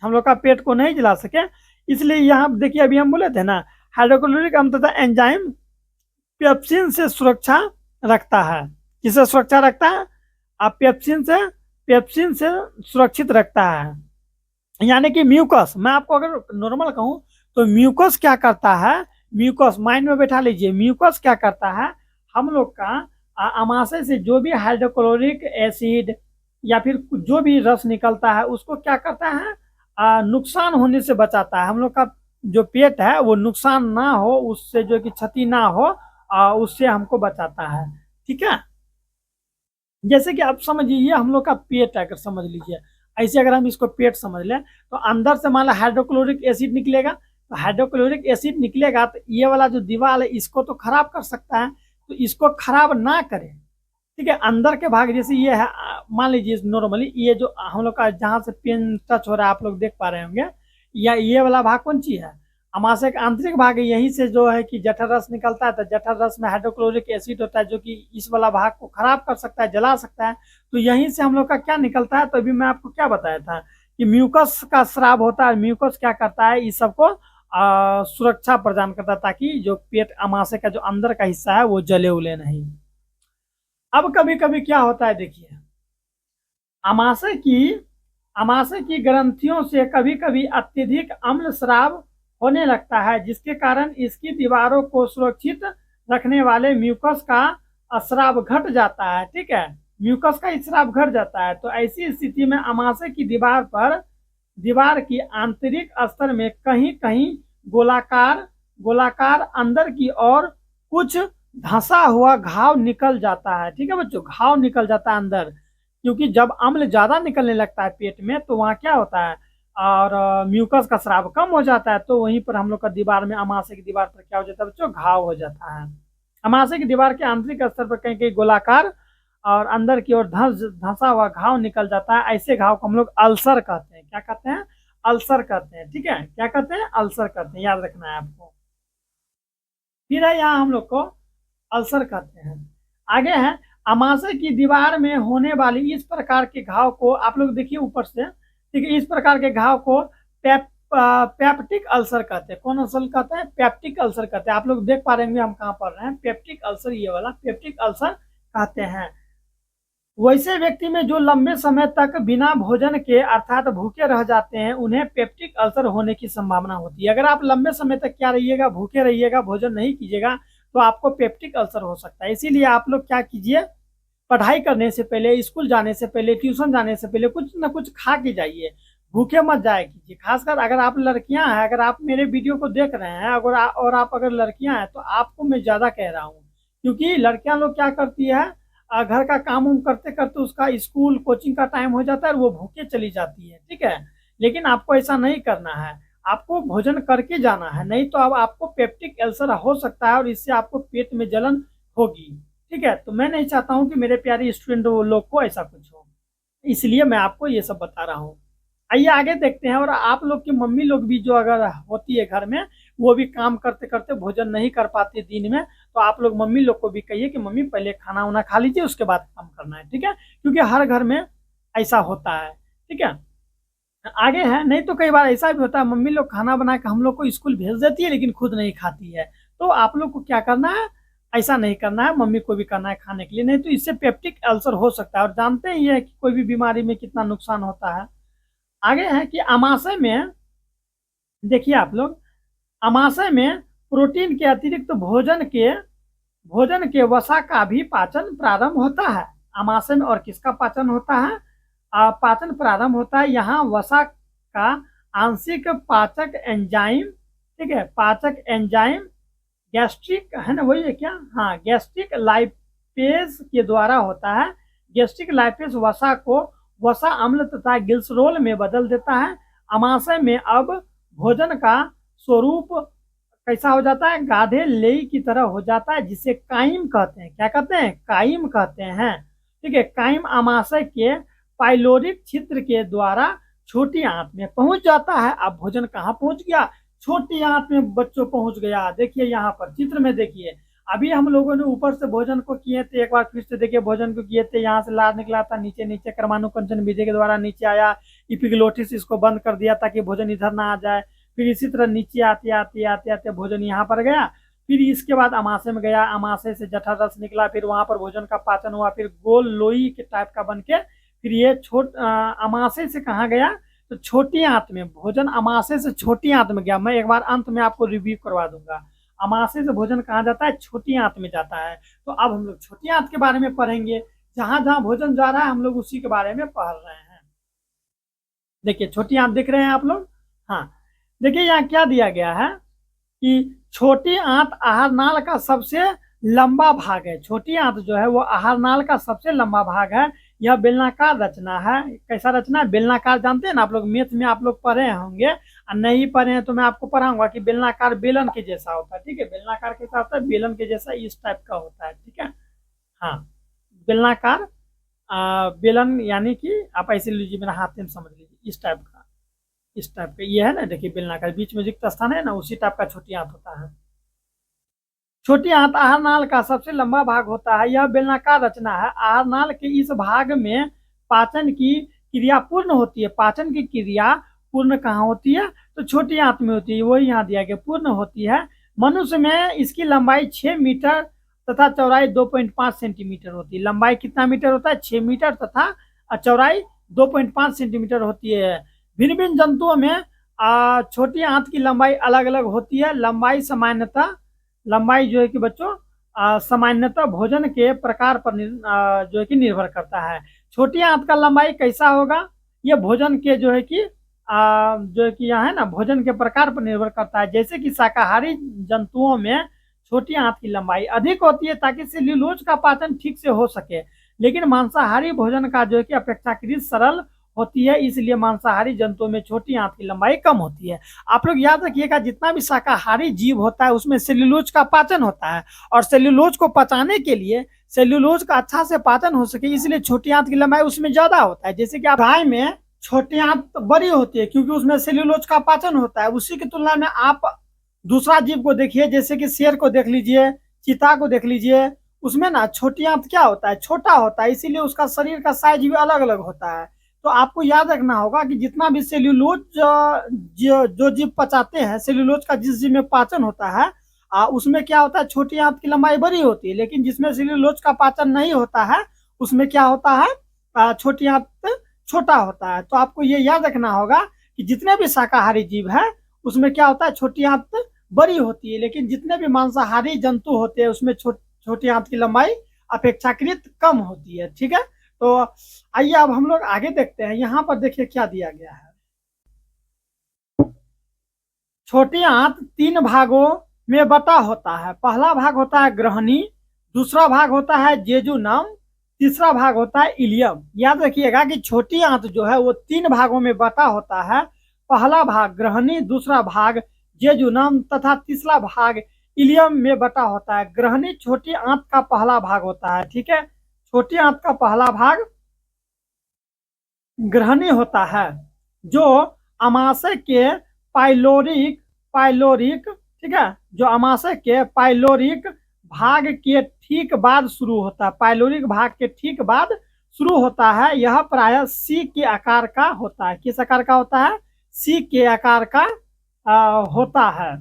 हम लोग का पेट को नहीं जला सके, इसलिए यहाँ देखिए अभी हम बोले थे ना, हाइड्रोक्लोरिक अम्ल तथा एंजाइम पेप्सिन से सुरक्षा रखता है। किसे सुरक्षा रखता है, आप पेप्सिन से सुरक्षित रखता है। यानी कि म्यूकस, मैं आपको अगर नॉर्मल कहूँ तो म्यूकस क्या करता है, म्यूकस माइंड में बैठा लीजिए, म्यूकस क्या करता है, हम लोग का आमाशय से जो भी हाइड्रोक्लोरिक एसिड या फिर जो भी रस निकलता है उसको क्या करता है, नुकसान होने से बचाता है। हम लोग का जो पेट है वो नुकसान ना हो, उससे जो कि क्षति ना हो, उससे हमको बचाता है। ठीक है, जैसे कि आप समझिए हम लोग का पेट है, अगर समझ लीजिए ऐसे, अगर हम इसको पेट समझ लें तो अंदर से मान लो हाइड्रोक्लोरिक एसिड निकलेगा, तो हाइड्रोक्लोरिक एसिड निकलेगा तो ये वाला जो दीवार है इसको तो खराब कर सकता है, तो इसको खराब ना करे। ठीक है, अंदर के भाग जैसे ये है, मान लीजिए नॉर्मली ये जो हम लोग का जहाँ से पेन टच हो रहा है आप लोग देख पा रहे होंगे, या ये वाला भाग कौन चीज है, अमाशय का आंतरिक भाग है। यहीं से जो है कि जठर रस निकलता है, तो जठर रस में हाइड्रोक्लोरिक एसिड होता है जो कि इस वाला भाग को खराब कर सकता है, जला सकता है। तो यहीं से हम लोग का क्या निकलता है, तो अभी मैं आपको क्या बताया था कि म्यूकस का स्राव होता है। म्यूकस क्या करता है, इस सबको सुरक्षा प्रदान करता है, ताकि जो पेट अमाशय का जो अंदर का हिस्सा है वो जले उले नहीं। अब कभी कभी क्या होता है देखिए, अमाशय की अमाशय की ग्रंथियों से कभी कभी अत्यधिक अम्ल स्राव होने लगता है, जिसके कारण इसकी दीवारों को सुरक्षित रखने वाले म्यूकस का स्राव घट जाता है। ठीक है, म्यूकस का स्राव घट जाता है। तो ऐसी स्थिति में अमाशय की दीवार की आंतरिक स्तर में कहीं कहीं गोलाकार गोलाकार अंदर की ओर कुछ धंसा हुआ घाव निकल जाता है। ठीक है बच्चों, घाव निकल जाता है अंदर, क्योंकि जब अम्ल ज्यादा निकलने लगता है पेट में तो वहाँ क्या होता है, और म्यूकस का स्राव कम हो जाता है, तो वहीं पर हम लोग का दीवार में, अमाशय की दीवार पर क्या हो जाता है बच्चों, घाव हो जाता है। अमाशय की दीवार के आंतरिक स्तर पर कहीं कहीं गोलाकार और अंदर की ओर धंसा हुआ घाव निकल जाता है। ऐसे घाव को हम लोग अल्सर कहते हैं। क्या कहते हैं, अल्सर कहते हैं। ठीक है, क्या कहते हैं, अल्सर कहते हैं, याद रखना है आपको। फिर है यहाँ हम लोग को अल्सर कहते हैं। आगे है, अमाशय की दीवार में होने वाली इस प्रकार के घाव को आप लोग देखिए ऊपर से, ठीक है, इस प्रकार के घाव को पेप्टिक अल्सर कहते हैं। कौन अल्सर कहते हैं, पेप्टिक अल्सर कहते हैं। आप लोग देख पा रहे हैं हम कहाँ पढ़ रहे हैं, पेप्टिक अल्सर, ये वाला पेप्टिक अल्सर कहते हैं। वैसे व्यक्ति में जो लंबे समय तक बिना भोजन के अर्थात भूखे रह जाते हैं, उन्हें पेप्टिक अल्सर होने की संभावना होती है। अगर आप लंबे समय तक क्या रहिएगा, भूखे रहिएगा, भोजन नहीं कीजिएगा, तो आपको पेप्टिक अल्सर हो सकता है। इसीलिए आप लोग क्या कीजिए, पढ़ाई करने से पहले, स्कूल जाने से पहले, ट्यूशन जाने से पहले कुछ ना कुछ खा के जाइए, भूखे मत जाए कीजिए। खासकर अगर आप लड़कियां हैं, अगर आप मेरे वीडियो को देख रहे हैं, और आप अगर लड़कियां हैं, तो आपको मैं ज्यादा कह रहा हूँ, क्योंकि लड़कियां लोग क्या करती है, घर का काम उम करते करते उसका स्कूल कोचिंग का टाइम हो जाता है और वो भूखे चली जाती है। ठीक है, लेकिन आपको ऐसा नहीं करना है, आपको भोजन करके जाना है, नहीं तो अब आपको पेप्टिक अल्सर हो सकता है और इससे आपको पेट में जलन होगी। ठीक है, तो मैं नहीं चाहता हूं कि मेरे प्यारे स्टूडेंट लोग को ऐसा कुछ हो, इसलिए मैं आपको ये सब बता रहा हूँ। आइए आगे देखते हैं। और आप लोग की मम्मी लोग भी जो अगर होती है घर में, वो भी काम करते करते भोजन नहीं कर पाती दिन में, तो आप लोग मम्मी लोग को भी कहिए कि मम्मी पहले खाना वाना खा लीजिए, उसके बाद काम करना है। ठीक है, क्योंकि हर घर में ऐसा होता है। ठीक है, आगे है, नहीं तो कई बार ऐसा भी होता है, मम्मी लोग खाना बना के हम लोग को स्कूल भेज देती है लेकिन खुद नहीं खाती है। तो आप लोग को क्या करना है, ऐसा नहीं करना है, मम्मी को भी करना है खाने के लिए, नहीं तो इससे पेप्टिक अल्सर हो सकता है। और जानते ही है कि कोई भी बीमारी में कितना नुकसान होता है। आगे है कि अमाशय में, देखिए आप लोग, अमाशय में प्रोटीन के अतिरिक्त भोजन के वसा का भी पाचन प्रारंभ होता है। अमाशय में और किसका पाचन होता है, पाचन प्रारंभ होता है। यहाँ वसा का आंशिक पाचक एंजाइम, ठीक है, पाचक एंजाइम गैस्ट्रिक है ना, वही है क्या, हाँ, गैस्ट्रिक लाइपेज के द्वारा होता है। गैस्ट्रिक लाइपेज वसा अम्ल तथा ग्लिसरॉल में बदल देता है। अमाशय में अब भोजन का स्वरूप कैसा हो जाता है, गाढ़े लेई की तरह हो जाता है, जिसे काइम कहते हैं। क्या कहते हैं, काइम कहते हैं। ठीक है, काइम अमाशय के पाइलोरिक छिद्र के द्वारा छोटी आंत में पहुंच जाता है। अब भोजन कहाँ पहुंच गया, छोटी आंत में बच्चों पहुंच गया। देखिए यहाँ पर चित्र में देखिए, अभी हम लोगों ने ऊपर से भोजन को किए थे, एक बार फिर से देखिए, भोजन को किए थे, यहाँ से लार निकला था, नीचे नीचे कर्मानुकंचन विधि के द्वारा नीचे आया, इपिग्लोटिस इसको बंद कर दिया ताकि भोजन इधर ना आ जाए। फिर इसी तरह नीचे आते आते आते आते भोजन यहाँ पर गया। फिर इसके बाद अमाशय में गया, अमाशय से जठर रस निकला, फिर वहां पर भोजन का पाचन हुआ, फिर गोल लोई के टाइप का बन के फिर ये अमाशय से कहाँ गया, तो छोटी आंत में। भोजन अमाशय से छोटी आंत में गया। मैं एक बार अंत में आपको रिव्यू करवा दूंगा, अमाशय से भोजन कहाँ जाता है, छोटी आंत में जाता है। तो अब हम लोग छोटी आंत के बारे में पढ़ेंगे, जहां जहां भोजन जा रहा है हम लोग उसी के बारे में पढ़ रहे हैं। देखिए छोटी आंत दिख रहे हैं आप लोग। हाँ, देखिए यहाँ क्या दिया गया है कि छोटी आंत आहार नाल का सबसे लंबा भाग है। छोटी आंत जो है वो आहार नाल का सबसे लंबा भाग है। यह बेलनाकार रचना है। कैसा रचना है? बेलनाकार। जानते हैं ना आप लोग, मैथ में आप लोग पढ़े होंगे, और नहीं पढ़े हैं तो मैं आपको पढ़ाऊंगा कि बेलनाकार बेलन के जैसा होता है। ठीक है, बेलनाकार कैसा होता है? बेलन के जैसा इस टाइप का होता है। ठीक है, हाँ, बेलनाकार बेलन, यानी कि आप ऐसे लीजिए, मेरा हाथ में समझ लीजिए, इस टाइप का, इस टाइप का ये है ना। देखिए बेलनाकार, बीच में रिक्त स्थान है ना, उसी टाइप का छोटी आंत होता है। छोटी आंत आहार नाल का सबसे लंबा भाग होता है। यह बेलनाकार रचना है। आहार नाल के इस भाग में पाचन की क्रिया पूर्ण होती है। पाचन की क्रिया पूर्ण कहाँ होती है? तो छोटी आंत में होती है। वही यहाँ दिया गया, पूर्ण होती है। मनुष्य में इसकी लंबाई 6 मीटर तथा चौड़ाई 2.5 सेंटीमीटर होती है। लंबाई कितना मीटर होता है? 6 मीटर तथा चौड़ाई 2.5 सेंटीमीटर होती है। भिन्न भिन्न जंतुओं में छोटी आंत की लंबाई अलग अलग होती है। लंबाई सामान्यतः, लंबाई जो है कि बच्चों सामान्यतः भोजन के प्रकार पर जो है कि निर्भर करता है। छोटी आंत का लंबाई कैसा होगा? ये भोजन के जो है कि जो है कि यहाँ है ना, भोजन के प्रकार पर निर्भर करता है। जैसे कि शाकाहारी जंतुओं में छोटी आंत की लंबाई अधिक होती है ताकि सेल्यूलोज का पाचन ठीक से हो सके, लेकिन मांसाहारी भोजन का जो है कि अपेक्षाकृत सरल होती है, इसलिए मांसाहारी जंतुओं में छोटी आंत की लंबाई कम होती है। आप लोग याद रखिएगा, जितना भी शाकाहारी जीव होता है उसमें सेल्यूलोज का पाचन होता है, और सेल्यूलोज को पचाने के लिए, सेल्यूलोज का अच्छा से पाचन हो सके, इसलिए छोटी आंत की लंबाई उसमें ज्यादा होता है। जैसे कि आप गाय में छोटी आंत बड़ी होती है क्योंकि उसमें सेल्यूलोज का पाचन होता है। उसी की तुलना में आप दूसरा जीव को देखिए, जैसे कि शेर को देख लीजिए, चीता को देख लीजिए, उसमें ना छोटी आंत क्या होता है? छोटा होता है, इसीलिए उसका शरीर का साइज भी अलग अलग होता है। तो आपको याद रखना होगा कि जितना भी सेल्यूलोज जो जीव पचाते हैं, सेल्यूलोज का जिस जीव में पाचन होता है उसमें क्या होता है? छोटी आंत की लंबाई बड़ी होती है, लेकिन जिसमें सेल्यूलोज का पाचन नहीं होता है उसमें क्या होता है? छोटी आंत छोटा होता है। तो आपको ये याद रखना होगा कि जितने भी शाकाहारी जीव है उसमें क्या होता है? छोटी आंत बड़ी होती है, लेकिन जितने भी मांसाहारी जंतु होते हैं उसमें छोटी आंत की लंबाई अपेक्षाकृत कम होती है। ठीक है, तो आइए अब हम लोग आगे देखते हैं। यहाँ पर देखिए क्या दिया गया है। छोटी आंत 3 भागों में बटा होता है। पहला भाग होता है ग्रहणी, दूसरा भाग होता है जेजुनम, तीसरा भाग होता है इलियम। याद रखिएगा कि छोटी आंत जो है वो 3 भागों में बटा होता है। पहला भाग ग्रहणी, दूसरा भाग जेजुनम तथा तीसरा भाग इलियम में बटा होता है। ग्रहणी छोटी आंत का पहला भाग होता है। ठीक है, छोटी आंत का पहला भाग ग्रहणी होता है, जो अमाशय के पाइलोरिक पाइलोरिक ठीक है, जो अमाशय के पाइलोरिक भाग के ठीक बाद शुरू होता है। पाइलोरिक भाग के ठीक बाद शुरू होता है। यह प्रायः सी के आकार का होता है। किस आकार का होता है? सी के आकार का होता है।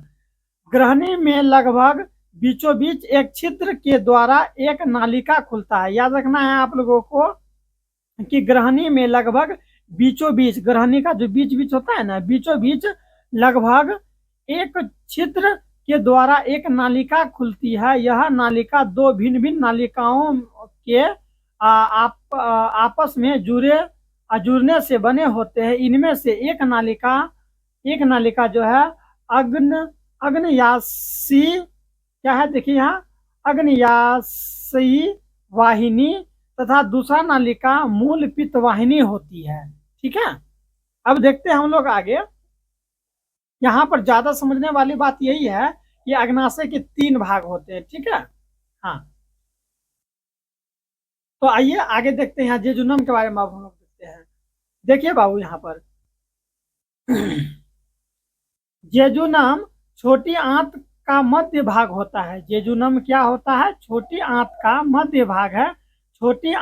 ग्रहणी में लगभग बीचों बीच एक छिद्र के द्वारा एक नालिका खुलता है। याद रखना है आप लोगों को कि ग्रहणी में लगभग बीचों बीच, ग्रहणी का जो बीच बीच होता है ना, बीचों बीच लगभग एक छिद्र के द्वारा एक नालिका खुलती है। यह नालिका 2 भिन्न भिन्न नालिकाओं के आपस में जुड़ने से बने होते हैं। इनमें से एक नालिका जो है अग्नयासी क्या है? देखिए यहाँ अग्नयासी वाहिनी तथा दूसरा नालिका मूल पित्त वाहिनी होती है। ठीक है, अब देखते हैं हम लोग आगे। यहाँ पर ज्यादा समझने वाली बात यही है कि अग्नाशय के 3 भाग होते हैं। ठीक है, हाँ, तो आइए आगे देखते हैं। यहाँ जेजुनम के बारे में अब हम लोग देखते हैं। देखिए बाबू, यहाँ पर जेजुनम छोटी आंत का मध्य भाग होता है। जेजुनम क्या होता है? छोटी आंत का मध्य भाग है। छोटी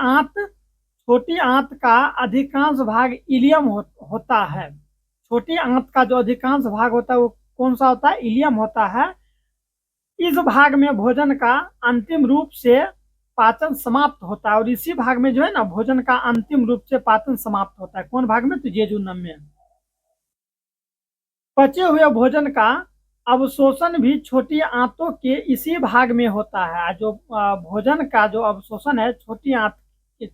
आंत का अधिकांश भाग इलियम होता है। छोटी आंत का जो अधिकांश भाग होता है वो कौन सा होता है? इलियम होता है। इस भाग में भोजन का अंतिम रूप से पाचन समाप्त होता है, और इसी भाग में जो है ना भोजन का अंतिम रूप से पाचन समाप्त होता है। कौन भाग में? तो जेजुनम में। पचे हुए भोजन का अवशोषण भी छोटी आंतों के इसी भाग में होता है। जो भोजन का जो अवशोषण है, छोटी आंत के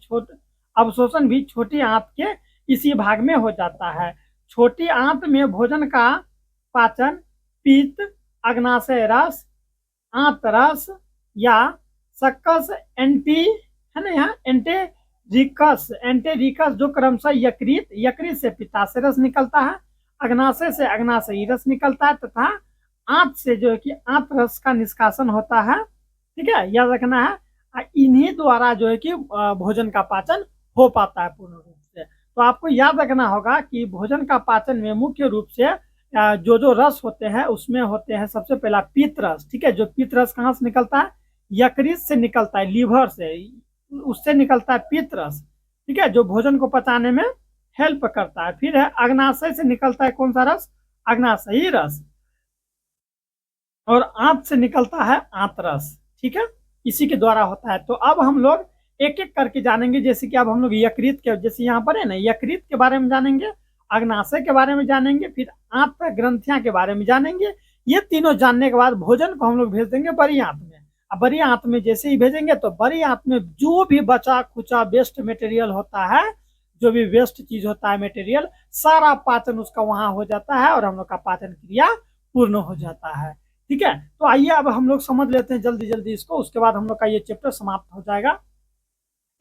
अवशोषण भी छोटी आंत के इसी भाग में हो जाता है। छोटी आंत में भोजन का पाचन पित्त, अग्नाशय रस, आंत रस या सक्कस एंटी है ना, यहाँ एंटेरिकस जो क्रमशः यकृत से पित्ताशय रस निकलता है, अग्नाशय से अग्नाशयी रस निकलता है तथा आंत से जो है कि आंत रस का निष्कासन होता है। ठीक है, याद रखना है। इन्हीं द्वारा जो है कि भोजन का पाचन हो पाता है पूर्ण रूप से। तो आपको याद रखना होगा कि भोजन का पाचन में मुख्य रूप से जो रस होते हैं उसमें होते हैं सबसे पहला पित्त रस। ठीक है, जो पित्त रस कहाँ से निकलता है? यकृत से निकलता है, लीवर से, उससे निकलता है पित्त रस। ठीक है, जो भोजन को पचाने में हेल्प करता है। फिर है अग्नाशय से निकलता है कौन सा रस? अग्नाशयी रस। और आंत से निकलता है आंत रस। ठीक है, इसी के द्वारा होता है। तो अब हम लोग एक एक करके जानेंगे। जैसे कि अब हम लोग यकृत के, जैसे यहाँ पर है ना, यकृत के बारे में जानेंगे, अग्नाशय के बारे में जानेंगे, फिर आंत ग्रंथियां के बारे में जानेंगे। ये तीनों जानने के बाद भोजन को हम लोग भेज देंगे बड़ी आंत में। अब बड़ी आंत में जैसे ही भेजेंगे तो बड़ी आंत में जो भी बचा खुचा वेस्ट मटेरियल होता है, जो भी वेस्ट चीज होता है मटेरियल, सारा पाचन उसका वहां हो जाता है और हम लोग का पाचन क्रिया पूर्ण हो जाता है। ठीक है, तो आइए अब हम लोग समझ लेते हैं जल्दी जल्दी इसको, उसके बाद हम लोग का ये चैप्टर समाप्त हो जाएगा।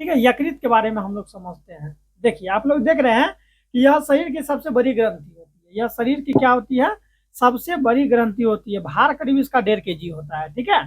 ठीक है, यकृत के बारे में हम लोग समझते हैं। देखिए, आप लोग देख रहे हैं कि यह शरीर की सबसे बड़ी ग्रंथि होती है। यह शरीर की क्या होती है? सबसे बड़ी ग्रंथि होती है। भार करीब इसका 1.5 kg होता है। ठीक है,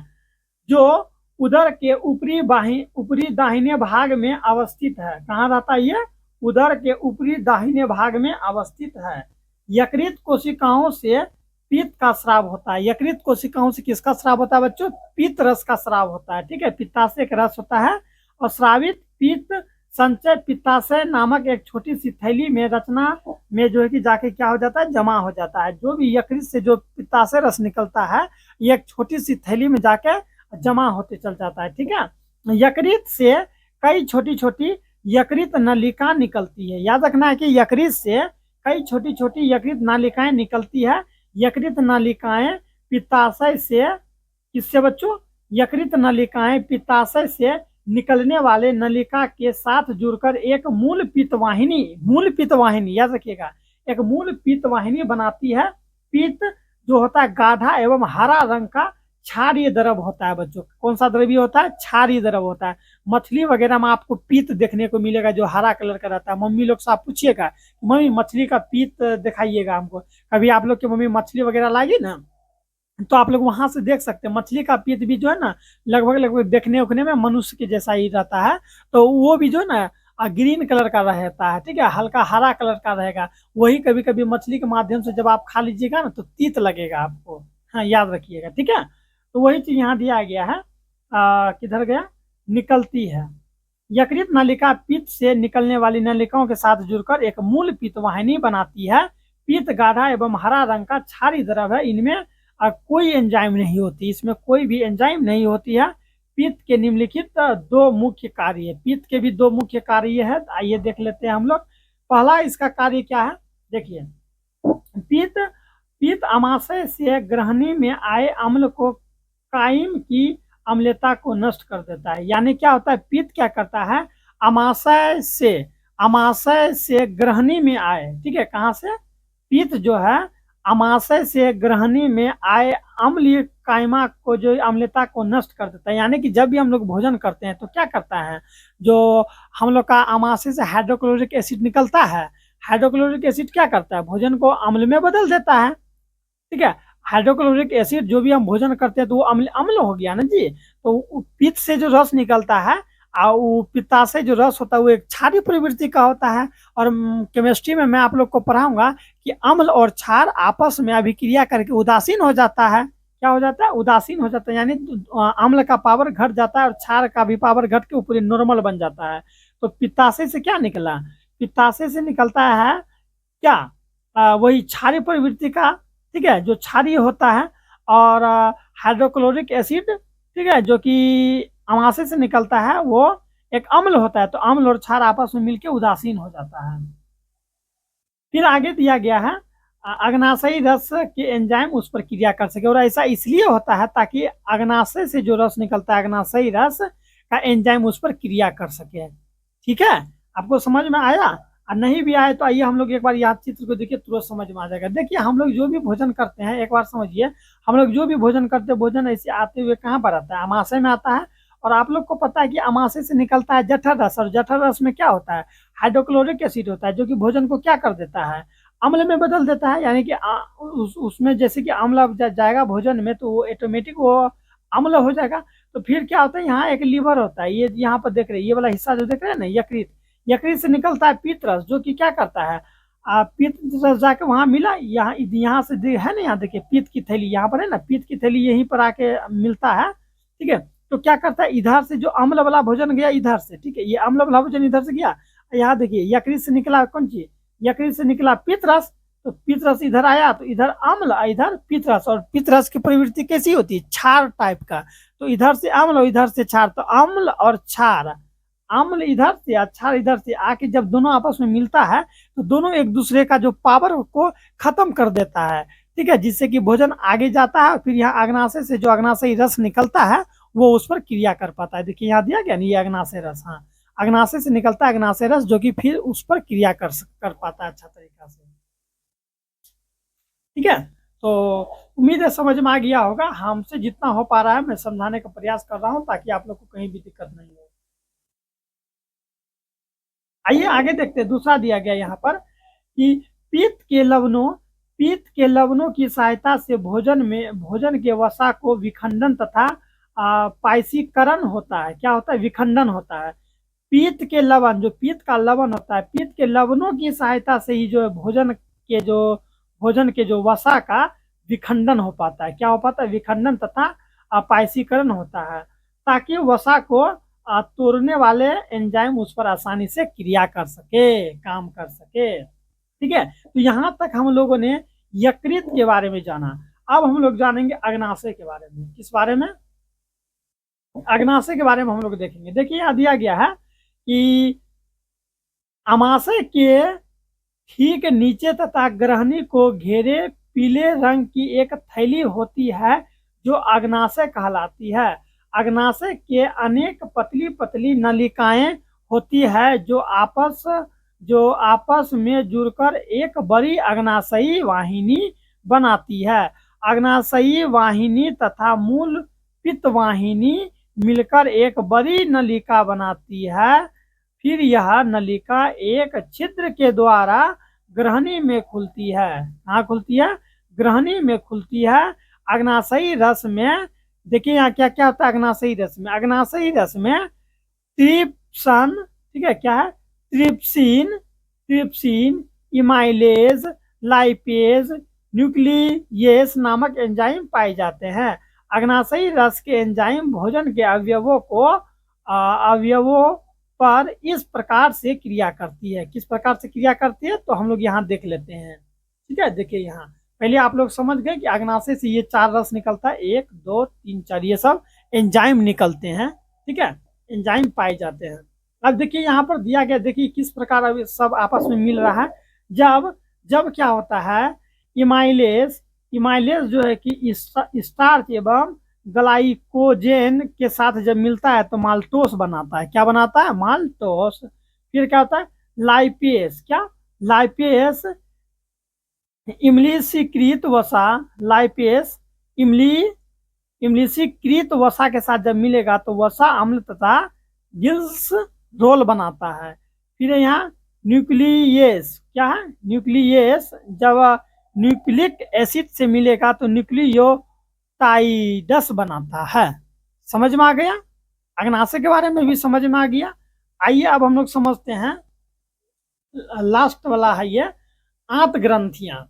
जो उदर के ऊपरी दाहिने भाग में अवस्थित है। कहाँ रहता है ये? उदर के ऊपरी दाहिने भाग में अवस्थित है। यकृत कोशिकाओं से पित्त का स्राव होता है। यकृत कोशिकाओं से किसका स्राव होता है बच्चों? पित्त रस का स्राव होता है। ठीक है, पित्ताशय का रस होता है और स्रावित पित्त संचय पित्ताशय नामक एक छोटी सी थैली में रचना में जो है कि जाके क्या हो जाता है? जमा हो जाता है। जो भी यकृत से जो पित्ताशय रस निकलता है, ये एक छोटी सी थैली में जाके जमा होते चल जाता है। ठीक है, यकृत से कई छोटी छोटी यकृत नलिका निकलती है। याद रखना है कि यकृत से कई छोटी छोटी यकृत नालिकाएं निकलती है। यकृत नालिकाएं पित्ताशय से, किससे बच्चों? यकृत नालिकाएं पित्ताशय से निकलने वाले नलिका के साथ जुड़कर एक मूल पित्तवाहिनी याद रखिएगा, एक मूल पित्तवाहिनी बनाती है। पित्त जो होता है गाढ़ा एवं हरा रंग का क्षारीय द्रव होता है बच्चों। कौन सा द्रव्य होता है? क्षारीय द्रव होता है। मछली वगैरह में आपको पीत देखने को मिलेगा जो हरा कलर का रहता है। मम्मी लोग से आप पूछिएगा, मम्मी मछली का पीत दिखाइएगा हमको। कभी आप लोग की मम्मी मछली वगैरह लाएगी ना, तो आप लोग वहां से देख सकते हैं मछली का पीत भी जो है ना लगभग देखने उखने में मनुष्य के जैसा ही रहता है। तो वो भी जो है ना ग्रीन कलर का रहता है। ठीक है, हल्का हरा कलर का रहेगा। वही कभी कभी मछली के माध्यम से जब आप खा लीजिएगा ना तो तीत लगेगा आपको। हाँ, याद रखिएगा। ठीक है, तो वही चीज यहाँ दिया गया है। किधर गया? निकलती है। यकृत नलिका पित्त से निकलने वाली नलिकाओं के साथ जुड़कर एक मूल पित्तवाहिनी बनाती है। पित्त गाढ़ा एवं हरा रंग का क्षारीय द्रव है। इनमें कोई एंजाइम नहीं होती, इसमें कोई भी एंजाइम नहीं होती है। पित्त के निम्नलिखित 2 मुख्य कार्य है। पित्त के भी 2 मुख्य कार्य है। आइए देख लेते हैं हम लोग। पहला इसका कार्य क्या है? देखिए, पित्त अमाशय से ग्रहणी में आए अम्ल को कायम की अम्लता को नष्ट कर देता है। यानी क्या होता है? पित्त क्या करता है? अमाशय से ग्रहणी में आए। ठीक है, कहाँ से? पित्त जो है अमाशय से ग्रहणी में आए अम्लीय कायमा को, जो अम्लता को नष्ट कर देता है। यानी कि जब भी हम लोग भोजन करते हैं तो क्या करता है? जो हम लोग का अमाशय से हाइड्रोक्लोरिक एसिड निकलता है। हाइड्रोक्लोरिक एसिड क्या करता है? भोजन को अम्ल में बदल देता है। ठीक है, हाइड्रोक्लोरिक एसिड जो भी हम भोजन करते हैं तो वो अम्ल हो गया ना जी। तो पित्त से जो रस निकलता है और वो पित्ताशय जो रस होता है वो एक क्षारीय प्रवृत्ति का होता है। और केमिस्ट्री में मैं आप लोग को पढ़ाऊंगा कि अम्ल और क्षार आपस में अभिक्रिया करके उदासीन हो जाता है। क्या हो जाता है? उदासीन हो जाता है। यानी अम्ल का पावर घट जाता है और क्षार का भी पावर घट के ऊपर नॉर्मल बन जाता है। तो पित्ताशय से क्या निकला? पित्ताशय से निकलता है क्या? वही क्षारीय प्रवृत्ति का, ठीक है, जो क्षारीय होता है। और हाइड्रोक्लोरिक एसिड, ठीक है, जो कि अमाशय से निकलता है, वो एक अम्ल होता है। तो अम्ल और क्षार आपस में मिलकर उदासीन हो जाता है। फिर आगे दिया गया है अग्नाशयी रस के एंजाइम उस पर क्रिया कर सके। और ऐसा इसलिए होता है ताकि अग्नाशय से जो रस निकलता है, अग्नाशयी रस का एंजाइम उस पर क्रिया कर सके। ठीक है, आपको समझ में आया? और नहीं भी आए तो आइए हम लोग एक बार यहाँ चित्र को देखिए, तुरंत समझ में आ जाएगा। देखिए हम लोग जो भी भोजन करते हैं, एक बार समझिए, हम लोग जो भी भोजन करते हैं, भोजन ऐसे आते हुए कहाँ पर आता है, अमाशय में आता है। और आप लोग को पता है कि अमाशय से निकलता है जठर रस, और जठर रस में क्या होता है, हाइड्रोक्लोरिक एसिड होता है, जो कि भोजन को क्या कर देता है, अम्ल में बदल देता है। यानी कि उसमें जैसे कि अम्ल अब जाएगा भोजन में, तो वो ऑटोमेटिक वो अम्ल हो जाएगा। तो फिर क्या होता है, यहाँ एक लीवर होता है, ये यहाँ पर देख रहे हैं, ये वाला हिस्सा जो देख रहे हैं ना, यकृत, यकृत से निकलता है पित्त रस, जो कि क्या करता है, पित्त रस जाके वहां मिला, यहाँ से है ना, यहाँ देखिए पित्त की थैली यहाँ पर है ना, पित्त की थैली यहीं पर आके मिलता है। ठीक है, तो क्या करता है, इधर से जो अम्ल वाला भोजन गया इधर से, ठीक है, ये अम्ल वाला भोजन इधर से गया, यहाँ देखिए यकृत से निकला कौन चीज, यकृत से निकला पित्त रस, तो पित्त रस इधर आया, तो इधर अम्ल, इधर पित्त रस। और पित्त रस की प्रवृत्ति कैसी होती है, क्षार टाइप का, तो इधर से अम्ल और इधर से क्षार, तो अम्ल और क्षार, अम्ल इधर से और क्षार इधर से आके जब दोनों आपस में मिलता है, तो दोनों एक दूसरे का जो पावर को खत्म कर देता है। ठीक है, जिससे कि भोजन आगे जाता है, फिर यहाँ अग्नाशय से जो अग्नाशयी रस निकलता है वो उस पर क्रिया कर पाता है। देखिए यहाँ दिया गया नहीं, ये अग्नाशय रस, हाँ, अग्नाशय से निकलता है अग्नाशय रस, जो कि फिर उस पर क्रिया कर पाता है अच्छा तरीका से। ठीक है, तो उम्मीद है समझ में आ गया होगा। हमसे जितना हो पा रहा है मैं समझाने का प्रयास कर रहा हूँ, ताकि आप लोग को कहीं भी दिक्कत नहीं हो। आइए आगे देखते हैं, दूसरा दिया गया यहाँ पर कि पित्त के लवणों की सहायता से भोजन के वसा को विखंडन तथा पायसीकरण होता है। क्या होता है, विखंडन होता है। पित्त के लवण, जो पित्त का लवण होता है, पित्त के लवणों की सहायता से ही जो भोजन के जो वसा का विखंडन हो पाता है। क्या हो पाता है, विखंडन तथा पायसीकरण होता है, ताकि वसा को तोड़ने वाले एंजाइम उस पर आसानी से क्रिया कर सके, काम कर सके। ठीक है, तो यहाँ तक हम लोगों ने यकृत के बारे में जाना। अब हम लोग जानेंगे अग्नाशय के बारे में। किस बारे में, अग्नाशय के बारे में हम लोग देखेंगे। देखिए यहाँ दिया गया है कि अमाशय के ठीक नीचे तथा ग्रहणी को घेरे पीले रंग की एक थैली होती है, जो अग्नाशय कहलाती है। अग्नाशय के अनेक पतली पतली नलिकाएं होती है, जो आपस में जुड़कर एक बड़ी अग्नाशयी वाहिनी बनाती है। अग्नाशयी वाहिनी तथा मूल पित्त वाहिनी मिलकर एक बड़ी नलिका बनाती है। फिर यह नलिका एक छिद्र के द्वारा ग्रहणी में खुलती है। कहाँ खुलती है, ग्रहणी में खुलती है। अग्नाशयी रस में देखिए यहाँ क्या क्या होता है, अग्नाशयी रस में, अग्नाशयी रस में ट्रिप्सन, ठीक है, क्या है, ट्रिप्सिन, इमाइलेज, लाइपेज, न्यूक्लियेस नामक एंजाइम पाए जाते हैं। अग्नाशयी रस के एंजाइम भोजन के अवयवों पर इस प्रकार से क्रिया करती है। किस प्रकार से क्रिया करती है, तो हम लोग यहाँ देख लेते हैं। ठीक है, देखिए यहाँ पहले आप लोग समझ गए कि अग्नाशय से ये 4 रस निकलता है, 1 2 3 4, ये सब एंजाइम निकलते हैं। ठीक है, एंजाइम पाए जाते हैं। अब देखिए यहाँ पर दिया गया, देखिए किस प्रकार अब सब आपस में मिल रहा है। जब क्या होता है, इमाइलेज जो है कि स्टार्च एवं ग्लाइकोजेन के साथ जब मिलता है तो माल्टोस बनाता है। क्या बनाता है, माल्टोस। फिर क्या होता है, लाइपेस, क्या, लाइपेस इमलीशीकृत वसा, लाइपेस इमलीशीकृत वसा के साथ जब मिलेगा तो वसा अम्ल तथा गिल्स रोल बनाता है। फिर यहाँ न्यूक्लियस, क्या है, न्यूक्लियस जब न्यूक्लिक एसिड से मिलेगा तो न्यूक्लियोटाइडस बनाता है। समझ में आ गया, अग्नाशय के बारे में भी समझ में आ गया। आइए अब हम लोग समझते हैं लास्ट वाला है, ये आंत ग्रंथियां।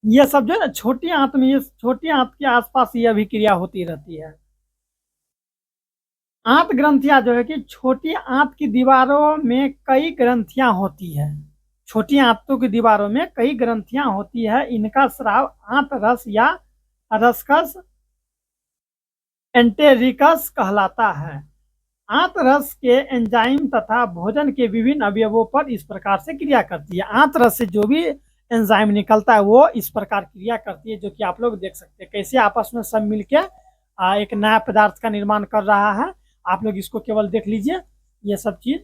ये सब जो है ना छोटी आंत में, ये छोटी आंत के आसपास ये अभिक्रिया होती रहती है। आंत ग्रंथियां जो है कि छोटी आंत की दीवारों में कई ग्रंथियां होती है। छोटी आंतों की दीवारों में कई ग्रंथियां होती है। इनका स्राव आंत रस या रसकस एंटेरिकस कहलाता है। आंत रस के एंजाइम तथा भोजन के विभिन्न अवयवों पर इस प्रकार से क्रिया करती है। आंत रस से जो भी एंजाइम निकलता है वो इस प्रकार क्रिया करती है, जो कि आप लोग देख सकते हैं कैसे आपस में सब मिलके एक नया पदार्थ का निर्माण कर रहा है। आप लोग इसको केवल देख लीजिए, ये सब चीज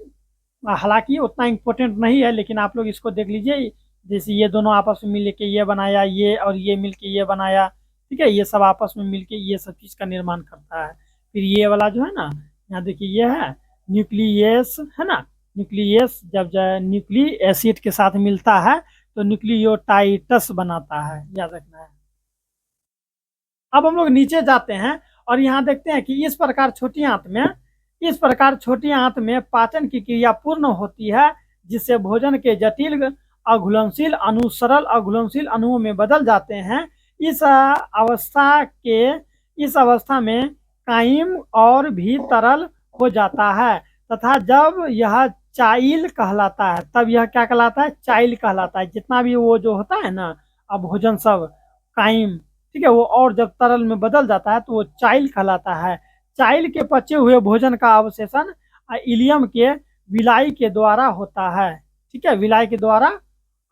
हालांकि उतना इम्पोर्टेंट नहीं है, लेकिन आप लोग इसको देख लीजिए। जैसे ये दोनों आपस में मिल के ये बनाया, ये और ये मिल के ये बनाया, ठीक है, ये सब आपस में मिल के ये सब चीज़ का निर्माण करता है। फिर ये वाला जो है ना, यहाँ देखिए ये है न्यूक्लियस, है ना। न्यूक्लियस जब न्यूक्लिक एसिड के साथ मिलता है तो न्यूक्लियोटाइडस बनाता है, याद रखना है। अब हम लोग नीचे जाते हैं और यहाँ देखते हैं कि इस प्रकार छोटी आंत में पाचन की क्रिया पूर्ण होती है, जिससे भोजन के जटिल अघुलनशील अणु सरल अघुलनशील अणुओं में बदल जाते हैं। इस अवस्था में काइम और भी तरल हो जाता है तथा जब यह चाइल कहलाता है, तब यह क्या कहलाता है? चाइल कहलाता है। जितना भी वो जो होता है ना, अब भोजन सब काइम, ठीक है, वो और जब तरल में बदल जाता है तो वो चाइल कहलाता है। चाइल के पचे हुए भोजन का अवशेषण इलियम के विलाई के द्वारा होता है, ठीक है, विलाई के द्वारा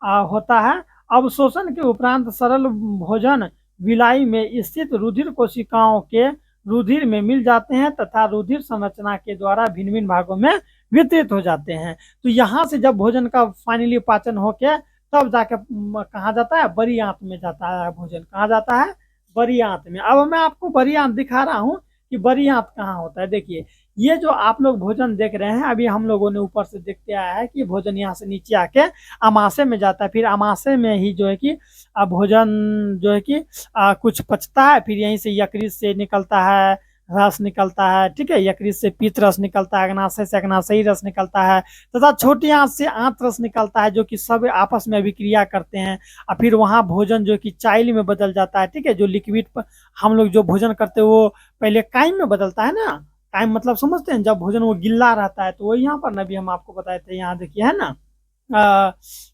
होता है। अवशोषण के उपरांत सरल भोजन विलाई में स्थित रुधिर कोशिकाओं के रुधिर में मिल जाते हैं तथा रुधिर संरचना के द्वारा भिन्न भिन्न भागों में वितरित हो जाते हैं। तो यहाँ से जब भोजन का फाइनली पाचन होके तब जाके कहाँ जाता है? बड़ी आंत में जाता है भोजन। कहाँ जाता है? बड़ी आंत में। अब मैं आपको बड़ी आंत दिखा रहा हूँ कि बड़ी आंत कहाँ होता है। देखिए, ये जो आप लोग भोजन देख रहे हैं, अभी हम लोगों ने ऊपर से देखते आया है कि भोजन यहाँ से नीचे आके अमाशय में जाता है। फिर अमाशय में ही जो है कि भोजन जो है कि कुछ पचता है, फिर यहीं से यकृत से निकलता है, रस निकलता है, ठीक है, यकृत से पीत रस निकलता है, अग्नाशय से अग्नाशयी रस निकलता है तथा छोटी आंत से आंत रस निकलता है, जो कि सब आपस में अभिक्रिया करते हैं और फिर वहाँ भोजन जो कि चाइल में बदल जाता है, ठीक है। जो लिक्विड पर हम लोग जो भोजन करते हैं वो पहले काइम में बदलता है ना। काइम मतलब समझते हैं, जब भोजन वो गिल्ला रहता है, तो वो यहाँ पर ना भी हम आपको बताए थे, यहाँ देखिए, है ना,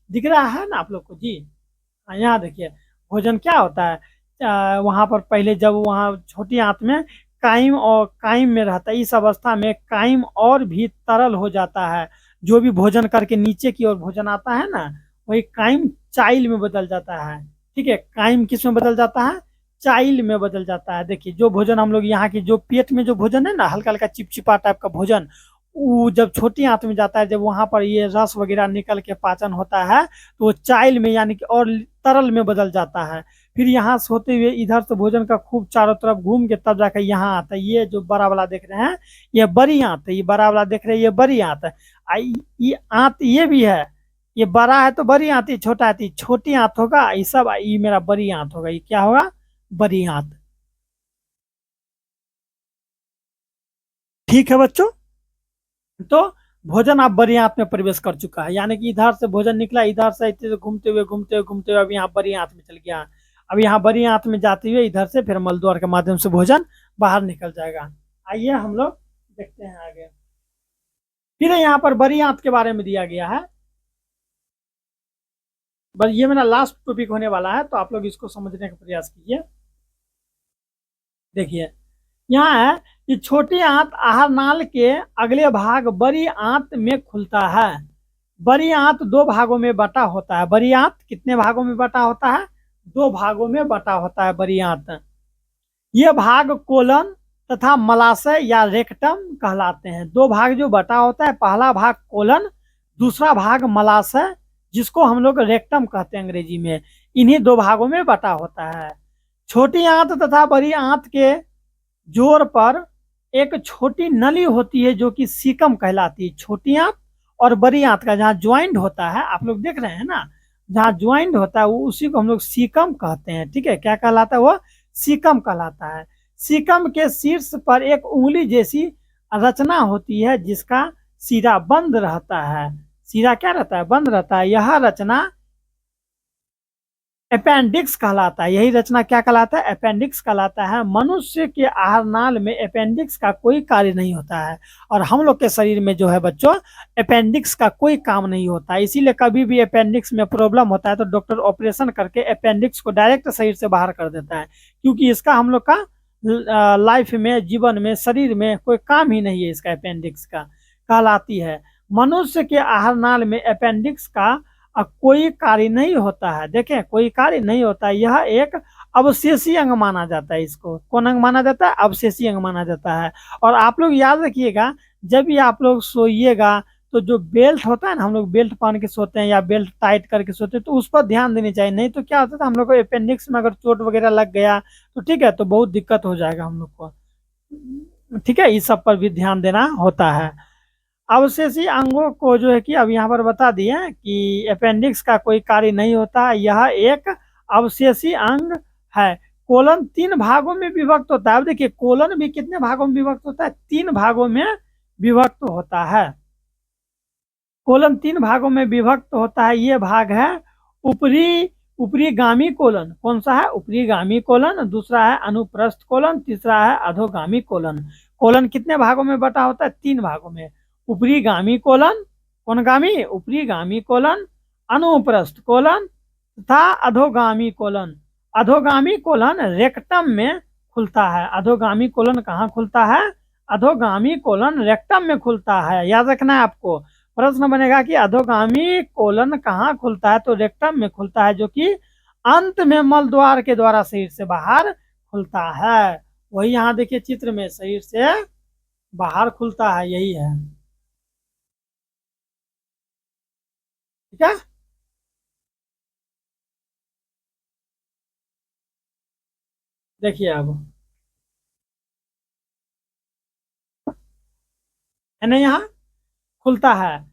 दिख रहा है ना आप लोग को जी। यहाँ देखिए भोजन क्या होता है, वहाँ पर पहले जब वहाँ छोटी आंत में काइम में रहता है, इस अवस्था में काइम और भी तरल हो जाता है। जो भी भोजन करके नीचे की ओर भोजन आता है ना, वही काइम चाइल में बदल जाता है, ठीक है। काइम किस में बदल जाता है? चाइल में बदल जाता है। देखिए, जो भोजन हम लोग यहाँ की जो पेट में जो भोजन है ना, हल्का हल्का चिपचिपा टाइप का भोजन, वो जब छोटी आंत में जाता है, जब वहां पर ये रस वगैरह निकल के पाचन होता है तो वो चाइल में यानी कि और तरल में बदल जाता है। फिर यहाँ से होते हुए इधर से भोजन का खूब चारों तरफ घूम के तब जाकर यहाँ आता है। ये जो बड़ा वाला देख रहे हैं, ये बड़ी आंत है। ये बड़ा वाला देख रहे हैं, ये बड़ी आंत है। ये आंत ये भी है, ये बड़ा है तो बड़ी आंत, ये छोटा है तो छोटी आंत होगा। ये सब ये मेरा बड़ी आंत होगा। ये क्या होगा? बड़ी आंत। ठीक है बच्चों, तो भोजन आप बड़ी आंत में प्रवेश कर चुका है, यानी कि इधर से भोजन निकला, इधर से इतने से घूमते हुए अब यहाँ बड़ी आंत में चल गया। अब यहाँ बड़ी आंत में जाते हुए इधर से फिर मलद्वार के माध्यम से भोजन बाहर निकल जाएगा। आइए हम लोग देखते हैं आगे। फिर यहाँ पर बड़ी आंत के बारे में दिया गया है। बस ये मेरा लास्ट टॉपिक होने वाला है, तो आप लोग इसको समझने का प्रयास कीजिए। देखिए, यहाँ है कि छोटी आंत आहार नाल के अगले भाग बड़ी आंत में खुलता है। बड़ी आंत दो भागों में बटा होता है। बड़ी आंत कितने भागों में बटा होता है? दो भागों में बटा होता है बड़ी आंत। ये भाग कोलन तथा मलाशय या रेक्टम कहलाते हैं। दो भाग जो बटा होता है, पहला भाग कोलन, दूसरा भाग मलाशय, जिसको हम लोग रेक्टम कहते हैं अंग्रेजी में। इन्हीं दो भागों में बटा होता है। छोटी आंत तथा बड़ी आंत के जोड़ पर एक छोटी नली होती है जो कि सीकम कहलाती है। छोटी आंत और बड़ी आंत का जहाँ ज्वाइंट होता है, आप लोग देख रहे हैं ना, जहाँ ज्वाइंट होता है वो उसी को हम लोग सीकम कहते हैं, ठीक है। क्या कहलाता है? वो सीकम कहलाता है। सीकम के शीर्ष पर एक उंगली जैसी रचना होती है जिसका सिरा बंद रहता है। सिरा क्या रहता है? बंद रहता है। यह रचना अपेंडिक्स कहलाता है। यही रचना क्या कहलाता है? अपेंडिक्स कहलाता है। मनुष्य के आहार नाल में अपेंडिक्स का कोई कार्य नहीं होता है, और हम लोग के शरीर में जो है बच्चों, अपेंडिक्स का कोई काम नहीं होता है। इसीलिए कभी भी अपेंडिक्स में प्रॉब्लम होता है तो डॉक्टर ऑपरेशन करके अपेंडिक्स को डायरेक्ट शरीर से बाहर कर देता है, क्योंकि इसका हम लोग का लाइफ में, जीवन में, शरीर में कोई काम ही नहीं है इसका, अपेंडिक्स का कहलाती है। मनुष्य के आहार नाल में अपेंडिक्स का कोई कार्य नहीं होता है। देखें, कोई कार्य नहीं होता है। यह एक अवशेषी अंग माना जाता है। इसको कौन अंग माना जाता है? अवशेषी अंग माना जाता है। और आप लोग याद रखिएगा, जब भी आप लोग सोइएगा तो जो बेल्ट होता है ना, हम लोग बेल्ट पहन के सोते हैं या बेल्ट टाइट करके सोते हैं, तो उस पर ध्यान देनी चाहिए। नहीं तो क्या होता है, हम लोग को अपेंडिक्स में अगर चोट वगैरह लग गया तो ठीक है, तो बहुत दिक्कत हो जाएगा हम लोग को। ठीक है, इस सब पर भी ध्यान देना होता है। अवशेषी अंगों को जो है कि अब यहाँ पर बता दिए कि अपेंडिक्स का कोई कार्य नहीं होता है, यह एक अवशेषी अंग है। कोलन 3 भागों में विभक्त होता है। अब देखिए, कोलन भी कितने भागों में विभक्त होता है? 3 भागों में विभक्त होता है। कोलन 3 भागों में विभक्त होता है। ये भाग है ऊपरी ऊपरीगामी कोलन। कौन सा है? ऊपरीगामी कोलन। दूसरा है अनुप्रस्थ कोलन। तीसरा है अधोगामी कोलन। कोलन कितने भागों में बटा होता है? 3 भागों में। ऊपरीगामी कोलन, कौन गामी? ऊपरीगामी कोलन, अनुप्रस्थ कोलन तथा अधोगामी कोलन। अधोगामी कोलन रेक्टम में खुलता है। अधोगामी कोलन कहाँ खुलता है? अधोगामी कोलन रेक्टम में खुलता है। याद रखना है आपको। प्रश्न बनेगा कि अधोगामी कोलन कहाँ खुलता है, तो रेक्टम में खुलता है, जो कि अंत में मल द्वार के द्वारा शरीर से बाहर खुलता है। वही यहाँ देखिए चित्र में, शरीर से बाहर खुलता है, यही है। ठीक है, देखिए अब है ना, यहाँ खुलता है।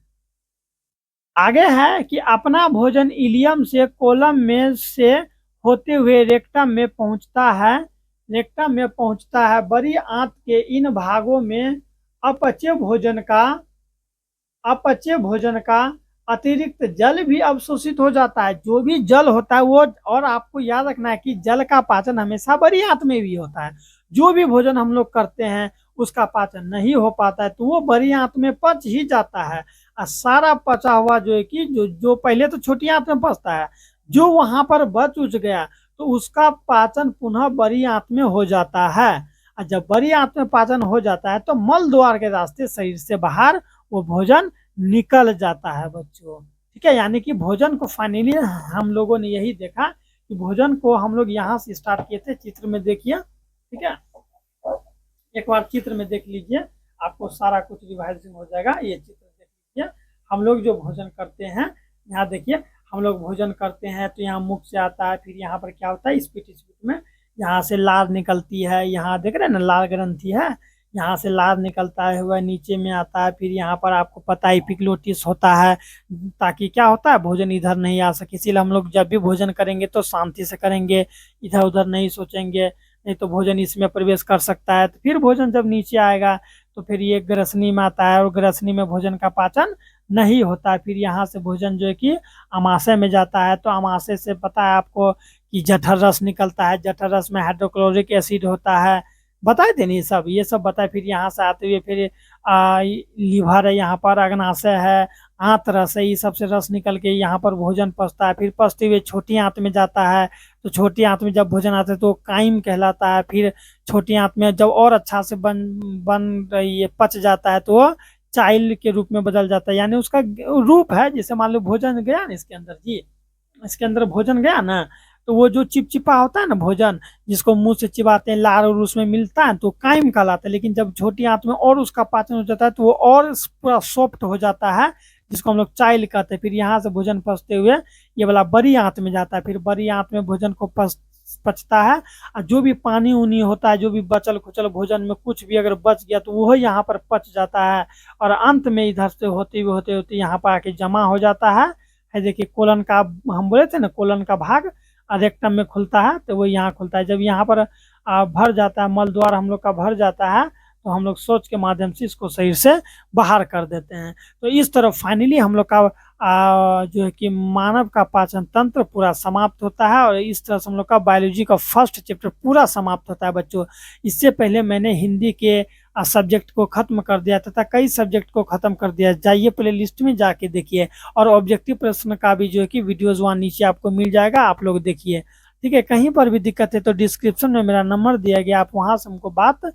आगे है कि अपना भोजन इलियम से कोलम में से होते हुए रेक्टम में पहुंचता है। रेक्टम में पहुंचता है। बड़ी आंत के इन भागों में अपचे भोजन का अतिरिक्त जल भी अवशोषित हो जाता है। जो भी जल होता है वो, और आपको याद रखना है कि जल का पाचन हमेशा बड़ी आंत में भी होता है। जो भी भोजन हम लोग करते हैं उसका पाचन नहीं हो पाता है, तो वो बड़ी आंत में पच ही जाता है। और सारा पचा हुआ जो है कि जो पहले तो छोटी आंत में पचता है, जो वहां पर बच उच गया तो उसका पाचन पुनः बड़ी आंत में हो जाता है। और जब बड़ी आंत में पाचन हो जाता है तो मल द्वार के रास्ते शरीर से बाहर वो भोजन निकल जाता है बच्चों। ठीक है, यानी कि भोजन को फाइनली हम लोगों ने यही देखा कि भोजन को हम लोग यहाँ से स्टार्ट किए थे। चित्र में देखिए, ठीक है, एक बार चित्र में देख लीजिए, आपको सारा कुछ रिवाइजिंग हो जाएगा। ये चित्र देख लीजिए, हम लोग जो भोजन करते हैं, यहाँ देखिए, हम लोग भोजन करते हैं तो यहाँ मुख से आता है, फिर यहाँ पर क्या होता है, स्पीट में यहाँ से लार निकलती है। यहाँ देख रहे हैं ना, लार ग्रंथि है, यहाँ से लार निकलता है हुआ नीचे में आता है। फिर यहाँ पर आपको पता है एपिग्लोटिस होता है, ताकि क्या होता है, भोजन इधर नहीं आ सके। इसीलिए हम लोग जब भी भोजन करेंगे तो शांति से करेंगे, इधर उधर नहीं सोचेंगे, नहीं तो भोजन इसमें प्रवेश कर सकता है। तो फिर भोजन जब नीचे आएगा तो फिर ये ग्रसनी में आता है, और ग्रसनी में भोजन का पाचन नहीं होता है। फिर यहाँ से भोजन जो है कि अमाशय में जाता है। तो अमाशय से पता है आपको कि जठर रस निकलता है। जठर रस में हाइड्रोक्लोरिक एसिड होता है, बताए थे नहीं सब, ये सब बताए। फिर यहाँ से आते हुए फिर लीवर है, यहाँ पर अग्नाशय है, आंत रस है, ये सबसे रस निकल के यहाँ पर भोजन पचता है। फिर पचते हुए छोटी आंत में जाता है। तो छोटी आंत में जब भोजन आता है तो काइम कहलाता है। फिर छोटी आंत में जब और अच्छा से बन ये पच जाता है तो वो चाइल्ड के रूप में बदल जाता है, यानी उसका रूप है। जैसे मान लो भोजन गया ना इसके अंदर, जी इसके अंदर भोजन गया ना, तो वो जो चिपचिपा होता है ना भोजन, जिसको मुंह से चिबाते हैं, लार और उसमें मिलता है, तो काइम कहलाता है। लेकिन जब छोटी आंत में और उसका पाचन हो जाता है तो वो और पूरा सॉफ्ट हो जाता है, जिसको हम लोग चाइल्ड कहते हैं। फिर यहाँ से भोजन पचते हुए ये वाला बड़ी आंत में जाता है। फिर बड़ी आंत में भोजन को पचता है, और जो भी पानी उनी होता है, जो भी बचल खुचल भोजन में कुछ भी अगर बच गया तो वो यहाँ पर पच जाता है। और अंत में इधर से होते हुए यहाँ पर आके जमा हो जाता है। देखिए कोलन का, हम बोले थे ना, कोलन का भाग रेक्टम में खुलता है, तो वो यहाँ खुलता है। जब यहाँ पर भर जाता है, मल द्वार हम लोग का भर जाता है, तो हम लोग सोच के माध्यम से इसको शरीर से बाहर कर देते हैं। तो इस तरह फाइनली हम लोग का जो है कि मानव का पाचन तंत्र पूरा समाप्त होता है। और इस तरह से हम लोग का बायोलॉजी का फर्स्ट चैप्टर पूरा समाप्त होता है बच्चों। इससे पहले मैंने हिंदी के सब्जेक्ट को खत्म कर दिया तथा कई सब्जेक्ट को खत्म कर दिया। जाइए प्ले लिस्ट में जाके देखिए, और ऑब्जेक्टिव प्रश्न का भी जो है कि वीडियोज वहाँ नीचे आपको मिल जाएगा, आप लोग देखिए। ठीक है, कहीं पर भी दिक्कत है तो डिस्क्रिप्शन में मेरा नंबर दिया गया, आप वहाँ से हमको बात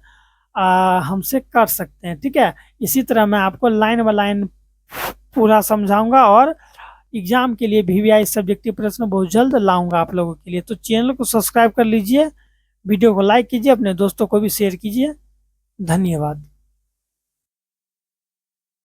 हमसे कर सकते हैं। ठीक है, इसी तरह मैं आपको लाइन बाय लाइन पूरा समझाऊंगा, और एग्जाम के लिए VVI सब्जेक्टिव प्रश्न बहुत जल्द लाऊंगा आप लोगों के लिए। तो चैनल को सब्सक्राइब कर लीजिए, वीडियो को लाइक कीजिए, अपने दोस्तों को भी शेयर कीजिए। धन्यवाद।